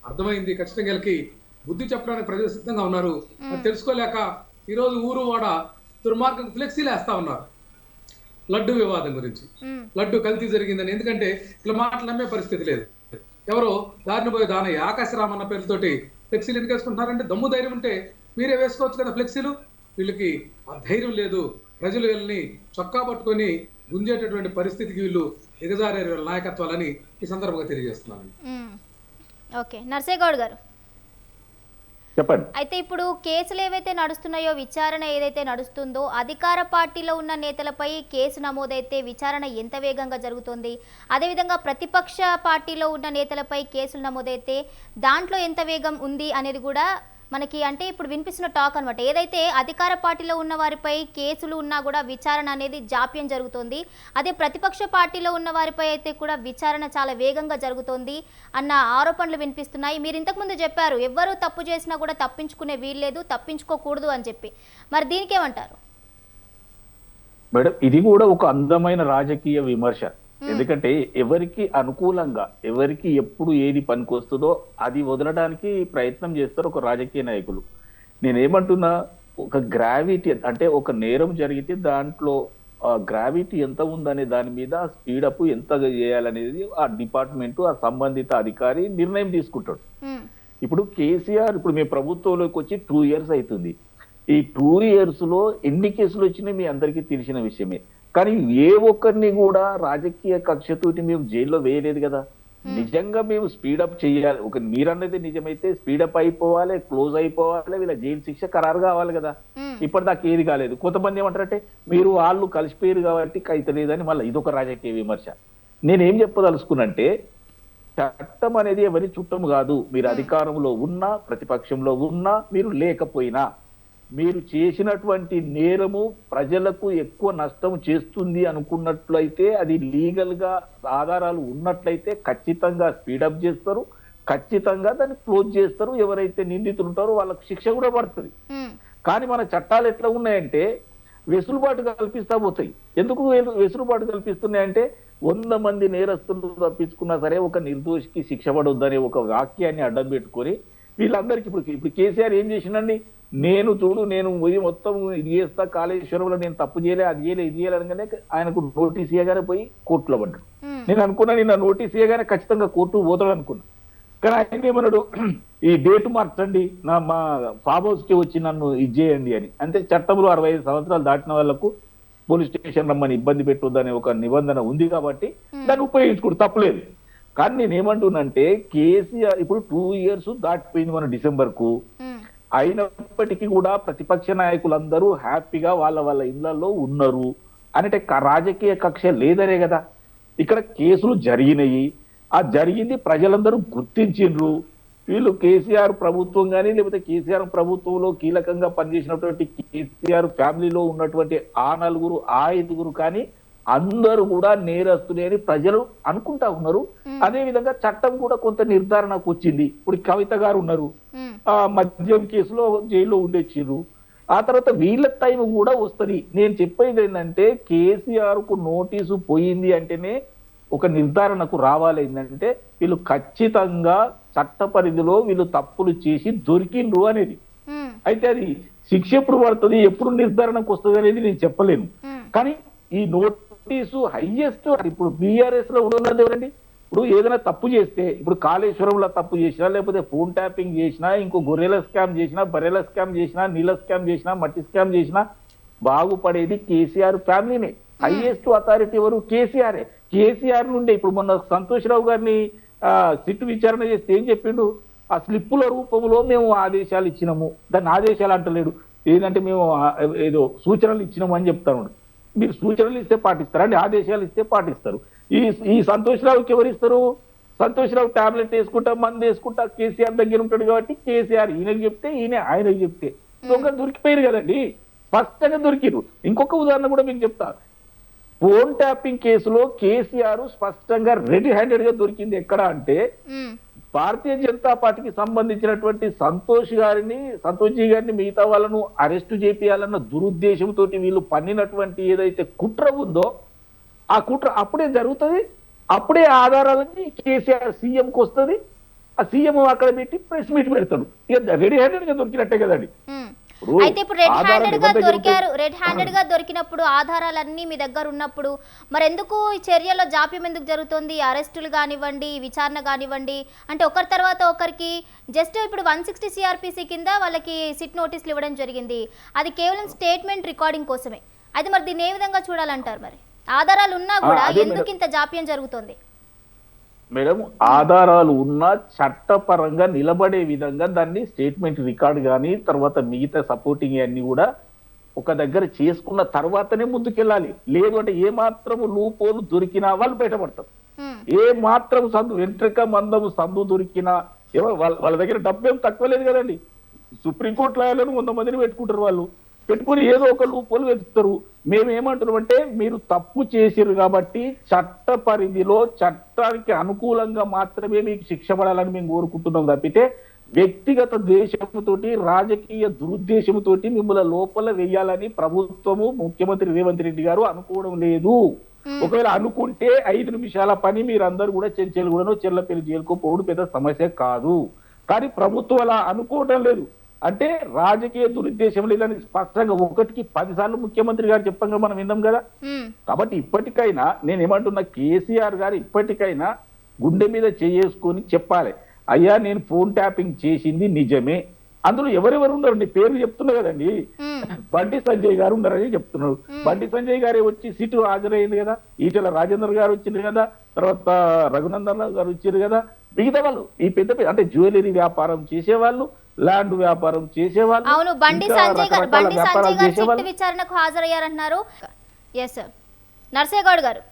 అర్థమైంది. ఖచ్చితంగా వీళ్ళకి బుద్ధి చెప్పడానికి ప్రజలు సిద్ధంగా ఉన్నారు. అది తెలుసుకోలేక ఈరోజు ఊరు వాడ దుర్మార్గం ఫ్లెక్సీలు వేస్తా ఉన్నారు లడ్డు వివాదం గురించి. లడ్డు కల్తీ జరిగిందని. ఎందుకంటే ఇలా మాటలు నమ్మే పరిస్థితి లేదు. ఎవరో దారిని పోయి దాని ఆకాశరామన్న పేరుతోటి ఫ్లెక్సీలు ఎందుకు వేసుకుంటున్నారంటే దమ్ము ధైర్యం ఉంటే మీరే వేసుకోవచ్చు కదా ఫ్లెక్సీలు. వీళ్ళకి ఆ ధైర్యం లేదు. ప్రజలు వీళ్ళని చొక్కా పట్టుకొని గుంజేటటువంటి పరిస్థితికి వీళ్ళు ఎగజారారు వీళ్ళ నాయకత్వాలని ఈ సందర్భంగా తెలియజేస్తున్నాను. ఓకే, నర్సేగౌడ్ గారు చెప్పండి. అయితే ఇప్పుడు కేసులు ఏవైతే నడుస్తున్నాయో, విచారణ ఏదైతే నడుస్తుందో, అధికార పార్టీలో ఉన్న నేతలపై కేసు నమోదైతే విచారణ ఎంత వేగంగా జరుగుతుంది, అదేవిధంగా ప్రతిపక్ష పార్టీలో ఉన్న నేతలపై కేసులు నమోదైతే దాంట్లో ఎంత వేగం ఉంది అనేది కూడా మనకి అంటే ఇప్పుడు వినిపిస్తున్న టాక్ అనమాట. ఏదైతే అధికార పార్టీలో ఉన్న వారిపై కేసులు ఉన్నా కూడా విచారణ అనేది జాప్యం జరుగుతుంది, అదే ప్రతిపక్ష పార్టీలో ఉన్న వారిపై అయితే కూడా విచారణ చాలా వేగంగా జరుగుతుంది అన్న ఆరోపణలు వినిపిస్తున్నాయి. మీరు ఇంతకుముందు చెప్పారు ఎవ్వరూ తప్పు చేసినా కూడా తప్పించుకునే వీల్లేదు, తప్పించుకోకూడదు అని చెప్పి. మరి దీనికేమంటారు? మేడం, ఇది కూడా ఒక అందమైన రాజకీయ విమర్శ. ఎందుకంటే ఎవరికి అనుకూలంగా ఎవరికి ఎప్పుడు ఏది పనికొస్తుందో అది వదలడానికి ప్రయత్నం చేస్తారు ఒక రాజకీయ నాయకులు. నేనేమంటున్నా, ఒక గ్రావిటీ అంటే ఒక నేరం జరిగితే దాంట్లో గ్రావిటీ ఎంత ఉందనే దాని మీద స్పీడప్ ఎంత చేయాలనేది ఆ డిపార్ట్మెంట్ ఆ సంబంధిత అధికారి నిర్ణయం తీసుకుంటాడు. ఇప్పుడు కేసీఆర్ ఇప్పుడు మీ ప్రభుత్వంలోకి వచ్చి 2 years అవుతుంది. ఈ 2 years లో ఎన్ని కేసులు వచ్చినాయి మీ అందరికీ తెలిసిన విషయమే. కానీ ఏ ఒక్కరిని కూడా రాజకీయ కక్షతోటి మేము జైల్లో వేయలేదు కదా. నిజంగా మేము స్పీడప్ చేయాలి, ఒక మీరన్నది నిజమైతే స్పీడప్ అయిపోవాలి, క్లోజ్ అయిపోవాలి, వీళ్ళ జైలు శిక్ష ఖరారు కావాలి కదా. ఇప్పటిదాకా ఏది కాలేదు. కొంతమంది ఏమంటారంటే మీరు వాళ్ళు కలిసిపోయారు కాబట్టి కైతలేదని మళ్ళీ ఇదొక రాజకీయ విమర్శ. నేనేం చెప్పదలుచుకున్నంటే, చట్టం అనేది ఎవరి చుట్టం కాదు. మీరు అధికారంలో ఉన్నా ప్రతిపక్షంలో ఉన్నా మీరు లేకపోయినా మీరు చేసినటువంటి నేరము ప్రజలకు ఎక్కువ నష్టం చేస్తుంది అనుకున్నట్లయితే, అది లీగల్ గా ఆధారాలు ఉన్నట్లయితే ఖచ్చితంగా స్పీడప్ చేస్తారు, ఖచ్చితంగా దాన్ని క్లోజ్ చేస్తారు. ఎవరైతే నిందితులు ఉంటారో వాళ్ళకు శిక్ష కూడా పడుతుంది. కానీ మన చట్టాలు ఎట్లా ఉన్నాయంటే వెసులుబాటు కల్పిస్తా పోతాయి. ఎందుకు వెసులుబాటు కల్పిస్తున్నాయంటే 100 మంది నేరస్తులు తప్పించుకున్నా సరే ఒక నిర్దోషికి శిక్ష పడొద్దనే ఒక వాక్యాన్ని అడ్డం పెట్టుకొని వీళ్ళందరికీ ఇప్పుడు కేసీఆర్ ఏం చేసిండండి, నేను పోయి మొత్తం ఇది చేస్తా, కాళేశ్వరంలో నేను తప్పు చేయలే, అది చేయలే, ఇది చేయలే అనగానే ఆయనకు నోటీస్ ఇవ్వగానే పోయి కోర్టులో పడ్డాడు. నేను అనుకున్నా నిన్న నోటీస్ ఇవ్వగానే ఖచ్చితంగా కోర్టు పోతాడు అనుకున్నా. కానీ ఆయన ఏమన్నాడు, ఈ డేట్ మార్చండి, మా ఫామ్ హౌస్ కి వచ్చి నన్ను ఇది చేయండి అని. అంటే చట్టంలో 65 సంవత్సరాలు దాటిన వాళ్లకు పోలీస్ స్టేషన్ రమ్మని ఇబ్బంది పెట్టొద్దనే ఒక నిబంధన ఉంది కాబట్టి దాన్ని ఉపయోగించుకోడు, తప్పలేదు. కానీ నేను ఏమంటున్నానంటే కేసీఆర్ ఇప్పుడు 2 years దాటిపోయింది మన డిసెంబర్ కు. అయినప్పటికీ కూడా ప్రతిపక్ష నాయకులందరూ హ్యాపీగా వాళ్ళ ఇళ్లలో ఉన్నారు అంటే రాజకీయ కక్ష లేదనే కదా. ఇక్కడ కేసులు జరిగినాయి, ఆ జరిగింది ప్రజలందరూ గుర్తించిండ్రు. వీళ్ళు కేసీఆర్ ప్రభుత్వం కానీ లేకపోతే కేసీఆర్ ప్రభుత్వంలో కీలకంగా పనిచేసినటువంటి కేసీఆర్ ఫ్యామిలీలో ఉన్నటువంటి ఆ 4 ఆ 5 కానీ అందరూ కూడా నేరస్తులే అని ప్రజలు అనుకుంటా ఉన్నారు. అదే విధంగా చట్టం కూడా కొంత నిర్ధారణకు వచ్చింది. ఇప్పుడు కవిత గారు ఉన్నారు, ఆ మద్యం కేసులో జైల్లో ఉండొచ్చిర్రు. ఆ తర్వాత వీళ్ళ టైం కూడా వస్తుంది. నేను చెప్పేది ఏంటంటే కేసీఆర్ కు నోటీసు పోయింది అంటేనే ఒక నిర్ధారణకు రావాలి. ఏంటంటే వీళ్ళు ఖచ్చితంగా చట్ట పరిధిలో వీళ్ళు తప్పులు చేసి దొరికిండ్రు అనేది. అయితే అది శిక్ష ఎప్పుడు పడుతుంది, ఎప్పుడు నిర్ధారణకు వస్తుంది అనేది నేను చెప్పలేను. కానీ ఈ నోటీసు హైయెస్ట్ ఇప్పుడు బీఆర్ఎస్ లో ఉన్నది ఎవరండి. ఇప్పుడు ఏదైనా తప్పు చేస్తే, ఇప్పుడు కాళేశ్వరంలో తప్పు చేసినా, లేకపోతే ఫోన్ ట్యాపింగ్ చేసినా, ఇంకో గొర్రెల స్కామ్ చేసినా, బర్రెల స్కామ్ చేసినా, నీళ్ళ స్కామ్ చేసినా, మట్టి స్కామ్ చేసినా బాగుపడేది కేసీఆర్ ఫ్యామిలీనే. హైయెస్ట్ అథారిటీ ఎవరు? కేసీఆర్. కేసీఆర్ నుండి ఇప్పుడు మొన్న సంతోష్ రావు గారిని సిట్టు విచారణ చేస్తే ఏం చెప్పిండు, ఆ స్లిప్పుల రూపంలో మేము ఆదేశాలు ఇచ్చినాము, దాన్ని ఆదేశాలు అంటలేడు, ఏంటంటే మేము ఏదో సూచనలు ఇచ్చినాము అని చెప్తాను. మీరు సూచనలు ఇస్తే పాటిస్తారా అండి? ఆదేశాలు ఇస్తే పాటిస్తారు. ఈ సంతోష్ రావుకి ఎవరు ఇస్తారు? సంతోష్ రావు టాబ్లెట్ వేసుకుంటా, మందు వేసుకుంటా కేసీఆర్ దగ్గర ఉంటాడు కాబట్టి కేసీఆర్ ఈయనకి చెప్తే, ఈయన ఆయనకి చెప్తే దొంగ దొరికిపోయారు కదండి, స్పష్టంగా దొరికిరు. ఇంకొక ఉదాహరణ కూడా మీకు చెప్తా. ఫోన్ ట్యాపింగ్ కేసులో కేసీఆర్ స్పష్టంగా రెడీ హ్యాండెడ్ గా దొరికింది ఎక్కడ అంటే, భారతీయ జనతా పార్టీకి సంబంధించినటువంటి సంతోష్ జీ గారిని మిగతా వాళ్ళను అరెస్ట్ చేపియాలన్న దురుద్దేశంతో వీళ్ళు పన్నినటువంటి ఏదైతే కుట్ర ఉందో ఆ కుట్ర అప్పుడే జరుగుతుంది. అప్పుడే ఆధారాలన్నీ కేసీఆర్ సీఎంకి వస్తుంది. ఆ సీఎం అక్కడ పెట్టి ప్రెస్ మీట్ పెడతాడు. ఇక రెడీ హ్యాండెడ్ గా దొరికినట్టే కదండి. అయితే ఇప్పుడు రెడ్ హ్యాండెడ్ గా దొరికినప్పుడు ఆధారాలన్నీ మీ దగ్గర ఉన్నప్పుడు మరి ఎందుకు ఈ చర్యల్లో జాప్యం ఎందుకు జరుగుతుంది? అరెస్టులు కానివ్వండి, విచారణ కానివ్వండి, అంటే ఒకరి తర్వాత ఒకరికి జస్ట్ ఇప్పుడు 160 CRPC కింద వాళ్ళకి సిట్ నోటీసులు ఇవ్వడం జరిగింది. అది కేవలం స్టేట్మెంట్ రికార్డింగ్ కోసమే. అయితే మరి దీన్ని ఏ విధంగా చూడాలంటారు? మరి ఆధారాలు ఉన్నా కూడా ఎందుకు ఇంత జాప్యం జరుగుతుంది? మేడం, ఆధారాలు ఉన్నా చట్టపరంగా నిలబడే విధంగా దాన్ని స్టేట్మెంట్ రికార్డ్ కానీ తర్వాత మిగతా సపోర్టింగ్ అన్ని కూడా ఒక దగ్గర చేసుకున్న తర్వాతనే ముందుకెళ్ళాలి. లేదు అంటే ఏ మాత్రము లూపోలు దొరికినా వాళ్ళు బయటపడతారు. ఏ మాత్రం వెంట్రిక మందము సందు దొరికినా వాళ్ళ దగ్గర డబ్బేం తక్కువ లేదు కదండి. సుప్రీంకోర్టు లాయర్లను 100 మందిని పెట్టుకుంటారు. వాళ్ళు పెట్టుకుని ఏదో ఒక లూపోలు వెతుకుతారు. మేమేమంటున్నాం అంటే మీరు తప్పు చేసిరు కాబట్టి చట్ట పరిధిలో చట్టానికి అనుకూలంగా మాత్రమే మీకు శిక్ష పడాలని మేము కోరుకుంటున్నాం తప్పితే వ్యక్తిగత ద్వేషంతోటి రాజకీయ దురుద్దేశంతోటి మిమ్మల్ని లోపల వేయాలని ప్రభుత్వము ముఖ్యమంత్రి రేవంత్ రెడ్డి గారు అనుకోవడం లేదు. ఒకవేళ అనుకుంటే 5 నిమిషాల పని మీరందరూ కూడా చెంచెలగూడనో చెర్లపల్లి జైలుకో పోవడం పెద్ద సమస్య కాదు. కానీ ప్రభుత్వం అలా అనుకోవటం లేదు. అంటే రాజకీయ దురుద్దేశం లేదని స్పష్టంగా 1కి 10 సార్లు ముఖ్యమంత్రి గారు చెప్పంగా మనం విన్నాం కదా. కాబట్టి ఇప్పటికైనా నేను ఏమంటున్నా, కేసీఆర్ గారు ఇప్పటికైనా గుండె మీద చేసుకొని చెప్పాలి, అయ్యా నేను ఫోన్ ట్యాపింగ్ చేసింది నిజమే. అందులో ఎవరెవరు ఉన్నారు, నీ పేరు చెప్తున్నా కదండి. బండి సంజయ్ గారు ఉన్నారని చెప్తున్నారు. బండి సంజయ్ గారే వచ్చి సీటు హాజరైంది కదా, ఈటెల రాజేందర్ గారు వచ్చింది కదా, తర్వాత రఘునందన్ రావు గారు వచ్చారు కదా. మిగతా వాళ్ళు ఈ పెద్ద అంటే జ్యువెలరీ వ్యాపారం చేసేవాళ్ళు, ల్యాండ్ వ్యాపారం చేసేవాళ్ళు, అవును, బండి సంజయ్ గారు సిట్ విచారణకు హాజరయ్యారంటున్నారు. ఎస్ సార్, నర్సయ్య గౌడ్ గారు,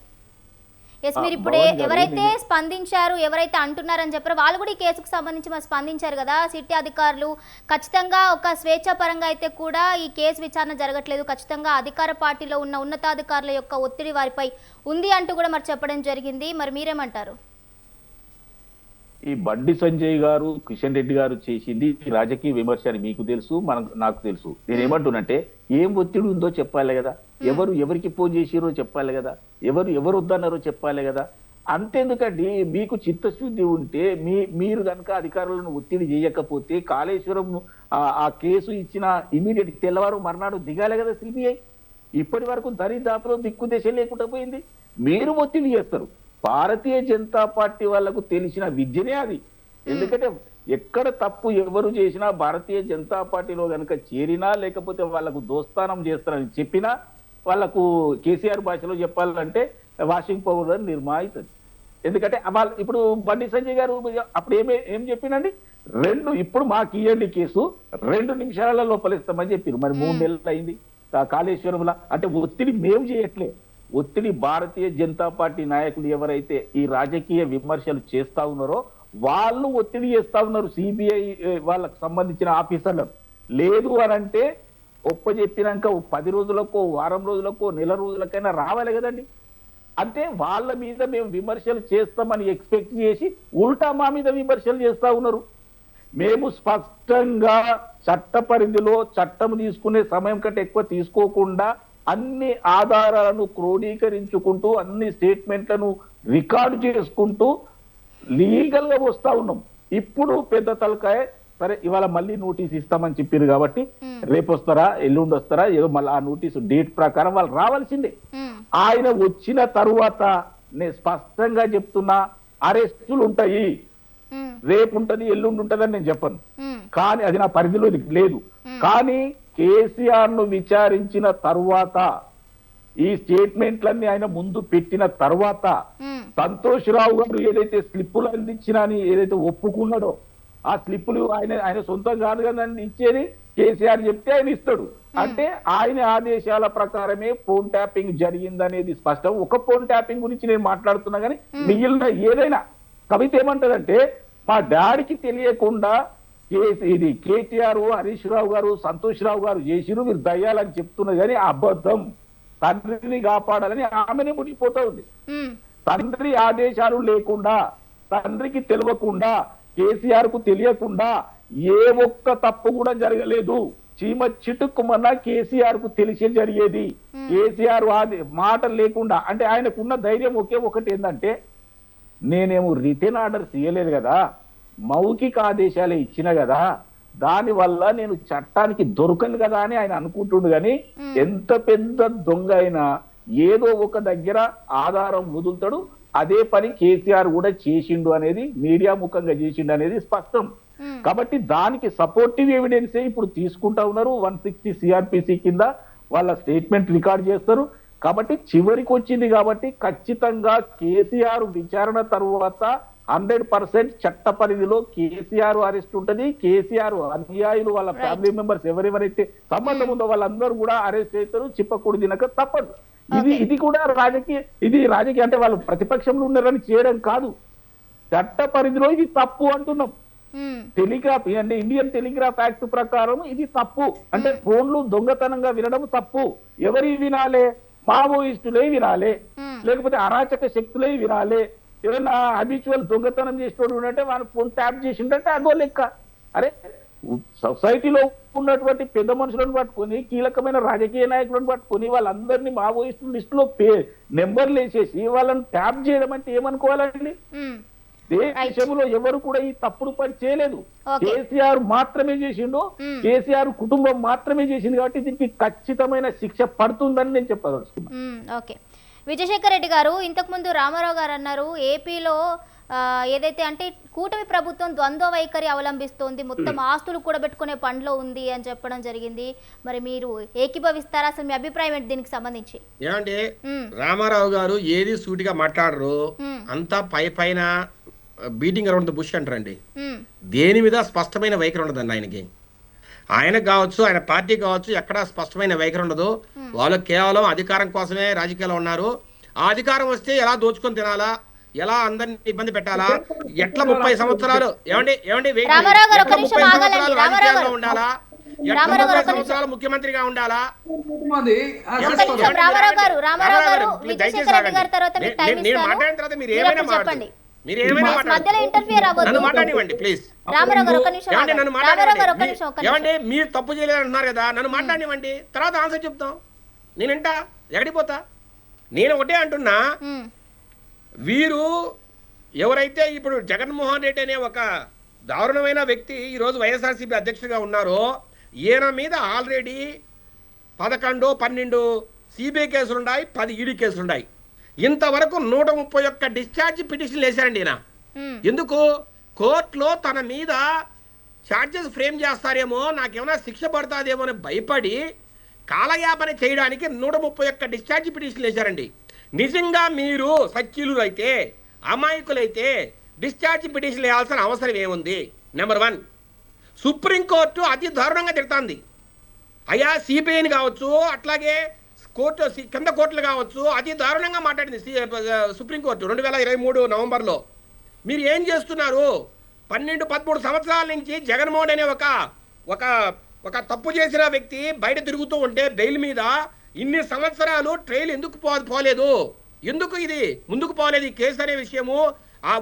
ఎస్ మీరు ఇప్పుడు ఎవరైతే స్పందించారు, ఎవరైతే అంటున్నారని చెప్పారో వాళ్ళు కూడా ఈ కేసుకు సంబంధించి మరి స్పందించారు కదా. సిటీ అధికారులు ఖచ్చితంగా ఒక స్వేచ్ఛాపరంగా అయితే కూడా ఈ కేసు విచారణ జరగట్లేదు, ఖచ్చితంగా అధికార పార్టీలో ఉన్న ఉన్నతాధికారుల యొక్క ఒత్తిడి వారిపై ఉంది అంటూ కూడా మరి చెప్పడం జరిగింది. మరి మీరేమంటారు? ఈ బండి సంజయ్ గారు, కిషన్ రెడ్డి గారు చేసింది రాజకీయ విమర్శ అని మీకు తెలుసు, నాకు తెలుసు. నేనేమంటున్నంటే ఏం ఒత్తిడి ఉందో చెప్పాలి కదా, ఎవరికి ఫోన్ చేసిరో చెప్పాలి కదా, ఎవరు వద్దన్నారో చెప్పాలి కదా. అంతెందుకండి, మీకు చిత్తశుద్ధి ఉంటే మీరు కనుక అధికారులను ఒత్తిడి చేయకపోతే కాళేశ్వరం ఆ కేసు ఇచ్చిన ఇమీడియట్ తెల్లవారు మర్నాడు దిగాలి కదా సిబిఐ. ఇప్పటి వరకు దరిదాపులో దిక్కుదేశ లేకుండా పోయింది. మీరు ఒత్తిడి చేస్తారు. భారతీయ జనతా పార్టీ వాళ్లకు తెలిసిన విద్యనే అది. ఎందుకంటే ఎక్కడ తప్పు ఎవరు చేసినా భారతీయ జనతా పార్టీలో కనుక చేరినా లేకపోతే వాళ్ళకు దోస్తానం చేస్తారని చెప్పినా వాళ్ళకు కేసీఆర్ భాషలో చెప్పాలంటే వాషింగ్ పౌడర్ నిర్మా అవుతుంది. ఎందుకంటే వాళ్ళు ఇప్పుడు బండి సంజయ్ గారు అప్పుడు ఏం చెప్పినండి, ఇప్పుడు మాకు ఇవ్వండి కేసు 2 నిమిషాల లోపలిస్తామని చెప్పారు. మరి 3 నెలలు అయింది కాళేశ్వరంలో. అంటే ఒత్తిడి మేము చేయట్లే, ఒత్తిడి భారతీయ జనతా పార్టీ నాయకులు ఎవరైతే ఈ రాజకీయ విమర్శలు చేస్తా ఉన్నారో వాళ్ళు ఒత్తిడి చేస్తా ఉన్నారు సిబిఐ వాళ్ళకు సంబంధించిన ఆఫీసర్లను. లేదు అని అంటే ఒప్పజెప్పినాక 10 రోజులకో వారం రోజులకో నెల రోజులకైనా రావాలి కదండి. అంటే వాళ్ళ మీద మేము విమర్శలు చేస్తామని ఎక్స్పెక్ట్ చేసి ఉల్టా మా మీద విమర్శలు చేస్తా ఉన్నారు. మేము స్పష్టంగా చట్ట పరిధిలో చట్టం తీసుకునే సమయం కంటే ఎక్కువ తీసుకోకుండా అన్ని ఆధారాలను క్రోడీకరించుకుంటూ అన్ని స్టేట్మెంట్లను రికార్డు చేసుకుంటూ లీగల్ గా వస్తా ఉన్నాం. ఇప్పుడు పెద్ద తలకాయ సరే ఇవాళ మళ్ళీ నోటీస్ ఇస్తామని చెప్పారు కాబట్టి రేపు వస్తారా ఎల్లుండి వస్తారా ఏదో మళ్ళీ ఆ నోటీసు డేట్ ప్రకారం వాళ్ళు రావాల్సిందే. ఆయన వచ్చిన తరువాత నేను స్పష్టంగా చెప్తున్నా, అరెస్టులు ఉంటాయి, రేపు ఉంటది ఎల్లుండి ఉంటదని నేను చెప్పను, కానీ అది నా పరిధిలో లేదు. కానీ కేసీఆర్ ను విచారించిన తరువాత ఈ స్టేట్మెంట్లన్నీ ఆయన ముందు పెట్టిన తర్వాత సంతోష్ రావు గారు ఏదైతే స్లిప్పులు అందించినా అని ఏదైతే ఒప్పుకున్నాడో ఆ స్లిప్పులు ఆయన సొంతం కాదు కదండి ఇచ్చేది, కేసీఆర్ చెప్తే ఆయన ఇస్తాడు. అంటే ఆయన ఆదేశాల ప్రకారమే ఫోన్ ట్యాపింగ్ జరిగిందనేది స్పష్టం. ఒక ఫోన్ ట్యాపింగ్ గురించి నేను మాట్లాడుతున్నా కానీ మిగిలిన ఏదైనా కవిత ఏమంటదంటే మా డాడీకి తెలియకుండా ఇది కేటీఆర్, హరీష్ రావు గారు, సంతోష్ రావు గారు చేసిరు, మీరు దయ్యాలని చెప్తున్నారు కానీ అబద్ధం, తండ్రిని కాపాడాలని ఆమెనే మునిగిపోతా ఉంది. తండ్రి ఆదేశాలు లేకుండా, తండ్రికి తెలియకుండా, కేసీఆర్ కు తెలియకుండా ఏ ఒక్క తప్పు కూడా జరగలేదు. చీమ చిటుక్కుమన్నా కేసీఆర్ కు తెలిసే జరిగేది. కేసీఆర్ మాట లేకుండా అంటే ఆయనకున్న ధైర్యం ఒకటి ఏంటంటే నేనేమో రిటర్న్ ఆర్డర్స్ ఇవ్వలేదు కదా, మౌఖిక ఆదేశాలే ఇచ్చిన కదా, దాని వల్ల నేను చట్టానికి దొరకను కదా అని ఆయన అనుకుంటుండు. కానీ ఎంత పెద్ద దొంగ అయినా ఏదో ఒక దగ్గర ఆధారం వదులుతాడు. అదే పని కేసీఆర్ కూడా చేసిండు అనేది మీడియా ముఖంగా చేసిండు అనేది స్పష్టం. కాబట్టి దానికి సపోర్టివ్ ఎవిడెన్సే ఇప్పుడు తీసుకుంటా ఉన్నారు. 160 సిఆర్పిసి కింద వాళ్ళ స్టేట్మెంట్ రికార్డ్ చేస్తారు. కాబట్టి చివరికి వచ్చింది కాబట్టి ఖచ్చితంగా కేసీఆర్ విచారణ తర్వాత 100% చట్ట పరిధిలో కేసీఆర్ అరెస్ట్ ఉంటది. కేసీఆర్ అనుయాయులు వాళ్ళ ఫ్యామిలీ మెంబర్స్ ఎవరెవరైతే సంబంధం ఉందో వాళ్ళందరూ కూడా అరెస్ట్ అవుతారు. చిప్పకూడి తినక తప్పదు. ఇది కూడా రాజకీయ అంటే వాళ్ళు ప్రతిపక్షంలో ఉన్నారని చేయడం కాదు, చట్ట పరిధిలో ఇది తప్పు అంటున్నాం. టెలిగ్రాఫ్ అంటే ఇండియన్ టెలిగ్రాఫ్ యాక్ట్ ప్రకారం ఇది తప్పు. అంటే ఫోన్లు దొంగతనంగా వినడం తప్పు. ఎవరి వినాలే? మావోయిస్టులే వినాలే, లేకపోతే అరాచక శక్తులే వినాలే. ఏదైనా హ్యాబిచువల్ దొంగతనం చేసినోడు ఉంటే వాళ్ళు ఫోన్ ట్యాప్ చేసిండే అదో లెక్క. అరే సొసైటీలో ఉన్నటువంటి పెద్ద మనుషులను పట్టుకొని కీలకమైన రాజకీయ నాయకులను పట్టుకొని వాళ్ళందరినీ మావోయిస్టు లిస్టులో నెంబర్లు వేసేసి వాళ్ళని ట్యాప్ చేయడం అంటే ఏమనుకోవాలండి? దేశంలో ఎవరు కూడా ఈ తప్పుడు పని చేయలేదు. కేసీఆర్ మాత్రమే చేసిండు, కేసీఆర్ కుటుంబం మాత్రమే చేసింది. కాబట్టి దీనికి ఖచ్చితమైన శిక్ష పడుతుందని నేను చెప్పదలుచుకున్నాను. ఓకే, విజయశేఖర్ రెడ్డి గారు, ఇంతకు ముందు రామారావు గారు అన్నారు ఏపీలో ఏదైతే అంటే కూటమి ప్రభుత్వం ద్వంద్వ వైఖరి అవలంబిస్తోంది, మొత్తం ఆస్తులు కూడబెట్టుకునే పనిలో ఉంది అని చెప్పడం జరిగింది. మరి మీరు ఏకీభవిస్తారా? అసలు మీ అభిప్రాయం ఏంటి దీనికి సంబంధించి? ఏమంటే రామారావు గారు ఏది సూటిగా మాట్లాడరు, అంతా పైన బీటింగ్ అరౌండ్ ద బుష్ అంటారండి. దేని మీద స్పష్టమైన వైఖరి ఉండదండి ఆయనకి. ఆయనకు కావచ్చు, ఆయన పార్టీ కావచ్చు, ఎక్కడ స్పష్టమైన వైఖరి ఉండదు. వాళ్ళు కేవలం అధికారం కోసమే రాజకీయాల్లో ఉన్నారు. ఆ అధికారం వస్తే ఎలా దోచుకొని తినాలా, ఎలా అందరిని ఇబ్బంది పెట్టాలా, ఎట్లా 30 సంవత్సరాలు రాజకీయాల్లో ఉండాలా, ఎట్లా 30 సంవత్సరాలు ముఖ్యమంత్రిగా ఉండాలా. నేను మాట్లాడిన తర్వాత మీరు ఏమైనా మాట్లాడండి, మీరు ఏమైనా నన్ను మాట్లాడివ్వండి ప్లీజ్. నన్ను మాట్లాడండి. ఏమండి మీరు తప్పు చేయలేదు అంటున్నారు కదా, నన్ను మాట్లాడివ్వండి, తర్వాత ఆన్సర్ చెప్తాం. నేను వింటా, ఎక్కడిపోతా. నేను ఒకటే అంటున్నా, వీరు ఎవరైతే ఇప్పుడు జగన్మోహన్ రెడ్డి అనే ఒక దారుణమైన వ్యక్తి ఈరోజు వైఎస్ఆర్సీపీ అధ్యక్షుడిగా ఉన్నారో, ఈయన మీద ఆల్రెడీ 11, 12 సిబిఐ కేసులున్నాయి, 10 ఈడీ కేసులున్నాయి. ఇంతవరకు 131 డిశ్చార్జ్ పిటిషన్లు వేశారండి ఈయన. ఎందుకు? కోర్టులో తన మీద ఛార్జెస్ ఫ్రేమ్ చేస్తారేమో, నాకేమైనా శిక్ష పడుతుందేమో అని భయపడి కాలయాపన చేయడానికి 131 డిశ్చార్జ్ పిటిషన్లు వేశారండి. నిజంగా మీరు సత్యులు అయితే, అమాయకులైతే డిశ్చార్జ్ పిటిషన్లు వేయాల్సిన అవసరం ఏముంది? నెంబర్ 1, సుప్రీంకోర్టు అతి దారుణంగా తిడుతుంది. అయ్యా సిబిఐని కావచ్చు, అట్లాగే కోర్టు కింద కోర్టులు కావచ్చు, అతి దారుణంగా మాట్లాడింది సుప్రీంకోర్టు 2023 నవంబర్లో. మీరు ఏం చేస్తున్నారు? 12, 13 సంవత్సరాల నుంచి జగన్మోహన్ అనే ఒక తప్పు చేసిన వ్యక్తి బయట తిరుగుతూ ఉంటే బెయిల్ మీద ఇన్ని సంవత్సరాలు ట్రయల్ ఎందుకు పోలేదు? ఎందుకు ఇది ముందుకు పోలేదు ఈ కేసు అనే విషయము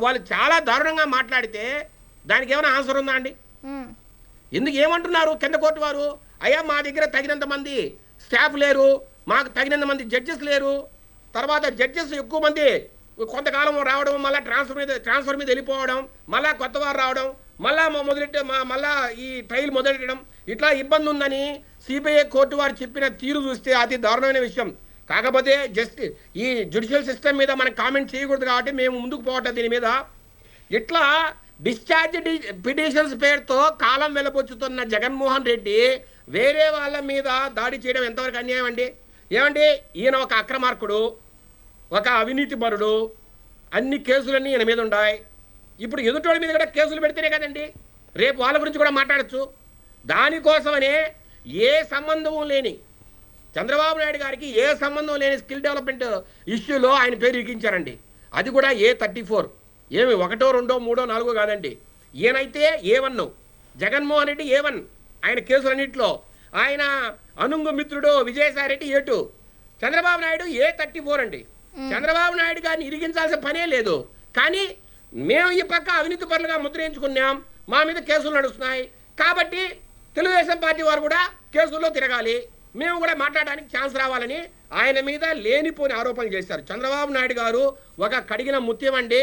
వాళ్ళు చాలా దారుణంగా మాట్లాడితే దానికి ఏమైనా ఆన్సర్ ఉందా అండి? ఎందుకు ఏమంటున్నారు కింద కోర్టు వారు? అయ్యా మా దగ్గర తగినంత మంది స్టాఫ్ లేరు, మాకు తగినంత మంది జడ్జెస్ లేరు, తర్వాత జడ్జెస్ ఎక్కువ మంది కొంతకాలం రావడం, మళ్ళీ ట్రాన్స్ఫర్ మీద వెళ్ళిపోవడం, మళ్ళీ కొత్త వారు రావడం, మళ్ళా ఈ ట్రయల్ మొదలెట్టడం, ఇట్లా ఇబ్బంది ఉందని సిబిఐ కోర్టు వారు చెప్పిన తీరు చూస్తే అతి దారుణమైన విషయం. కాకపోతే జస్ట్ ఈ జ్యుడిషియల్ సిస్టమ్ మీద మనం కామెంట్ చేయకూడదు కాబట్టి మేము ముందుకు పోవటం దీని మీద. ఇట్లా డిశ్చార్జ్ పిటిషన్స్ పేరుతో కాలం వెలబొచ్చుతున్న జగన్మోహన్ రెడ్డి వేరే వాళ్ళ మీద దాడి చేయడం ఎంతవరకు అన్యాయం అండి? ఏమండి, ఈయన ఒక అక్రమార్కుడు, ఒక అవినీతిపరుడు, అన్ని కేసులన్నీ ఈయన మీద ఉన్నాయి. ఇప్పుడు ఎదుటోళ్ళ మీద కూడా కేసులు పెడితేనే కదండి రేపు వాళ్ళ గురించి కూడా మాట్లాడచ్చు. దానికోసమనే ఏ సంబంధం లేని చంద్రబాబు నాయుడు గారికి ఏ సంబంధం లేని స్కిల్ డెవలప్మెంట్ ఇష్యూలో ఆయన పేరు ఇరికించారండి. అది కూడా A34, ఏమి 1, 2, 3, 4 కాదండి. ఈయనైతే A1, జగన్మోహన్ రెడ్డి A1 ఆయన కేసులన్నింటిలో. ఆయన అనుంగు మిత్రుడు విజయసాయి రెడ్డి A2, చంద్రబాబు నాయుడు A34 అండి. చంద్రబాబు నాయుడు గారిని ఇరిగించాల్సిన పనే లేదు. కానీ మేము ఈ పక్క అవినీతి పరులుగా ముద్రించుకున్నాం, మా మీద కేసులు నడుస్తున్నాయి కాబట్టి తెలుగుదేశం పార్టీ వారు కూడా కేసుల్లో తిరగాలి, మేము కూడా మాట్లాడడానికి ఛాన్స్ రావాలని ఆయన మీద లేనిపోని ఆరోపణలు చేశారు. చంద్రబాబు నాయుడు గారు ఒక కడిగిన ముత్యం అండి.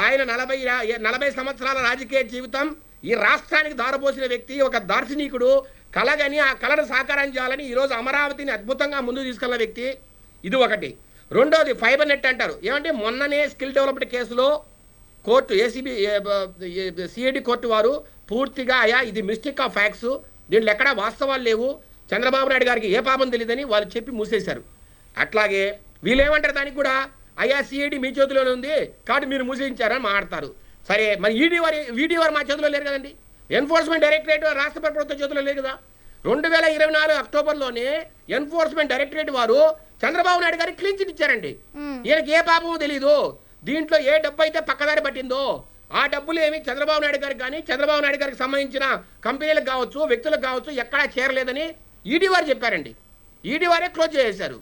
ఆయన 40 సంవత్సరాల రాజకీయ జీవితం ఈ రాష్ట్రానికి దారపోసిన వ్యక్తి, ఒక దార్శనికుడు. కలగని ఆ కళను సాకారం చేయాలని ఈరోజు అమరావతిని అద్భుతంగా ముందుకు తీసుకెళ్లిన వ్యక్తి. ఇది ఒకటి. రెండోది ఫైబర్ నెట్ అంటారు. ఏమంటే మొన్ననే స్కిల్ డెవలప్మెంట్ కేసులో కోర్టు సిఐడి కోర్టు వారు పూర్తిగా అయ్యా ఇది మిస్టేక్ ఆఫ్ ఫ్యాక్ట్స్, దీంట్లో ఎక్కడా వాస్తవాలు లేవు, చంద్రబాబు నాయుడు గారికి ఏ పాపం తెలియదని వాళ్ళు చెప్పి మూసేశారు. అట్లాగే వీళ్ళు ఏమంటారు దానికి కూడా, అయ్యా సిఐడి మీ చేతిలోనే ఉంది కాబట్టి మీరు మూసేయించారని మాట్లాడతారు. సరే, మరి ఈడీ వారు మా చేతిలో లేరు కదండి, ఎన్ఫోర్స్మెంట్ డైరెక్టరేట్ రాష్ట్ర ప్రభుత్వం చేతిలో లేదు కదా. 2024 అక్టోబర్లోనే ఎన్ఫోర్స్మెంట్ డైరెక్టరేట్ వారు చంద్రబాబు నాయుడు గారికి క్లీన్ చిట్ ఇచ్చారండి. ఈయనకి ఏ పాపమో తెలీదు. దీంట్లో ఏ డబ్బు అయితే పక్కదారి పట్టిందో ఆ డబ్బులు ఏమి చంద్రబాబు నాయుడు గారికి కానీ చంద్రబాబు నాయుడు గారికి సంబంధించిన కంపెనీలకు కావచ్చు, వ్యక్తులకు కావచ్చు ఎక్కడా చేరలేదని ఈడీ వారు చెప్పారండి. ఈడీ వారే క్లోజ్ చేశారు.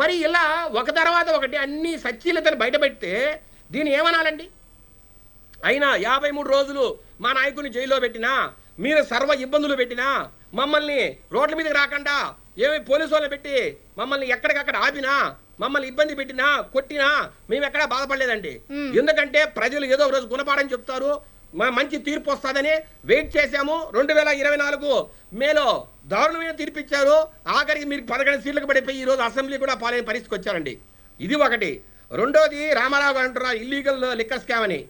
మరి ఇలా ఒక తర్వాత ఒకటి అన్ని సచ్చీలతను బయటపెడితే దీన్ని ఏమనాలండి? అయినా 53 రోజులు మా నాయకుని జైల్లో పెట్టినా, మీరు సర్వ ఇబ్బందులు పెట్టినా, మమ్మల్ని రోడ్ల మీదకి రాకుండా ఏమి పోలీసు వాళ్ళని పెట్టి మమ్మల్ని ఎక్కడికక్కడ ఆపినా, మమ్మల్ని ఇబ్బంది పెట్టినా, కొట్టినా మేము ఎక్కడా బాధపడలేదండి. ఎందుకంటే ప్రజలు ఏదో ఒక రోజు గుణపాఠం చెప్తారు, మంచి తీర్పు వస్తుందని వెయిట్ చేశాము. 2024 మేలో దారుణమైన తీర్పు ఇచ్చారు. ఆఖరికి మీరు 11 సీట్లకు పడిపోయి ఈ రోజు అసెంబ్లీ కూడా పాలైన పరిస్థితికి వచ్చారండి. ఇది ఒకటి. రెండోది, రామారావు గారు అంటున్నారు ఇల్లీగల్ లిక్కర్ స్కామ్ అని.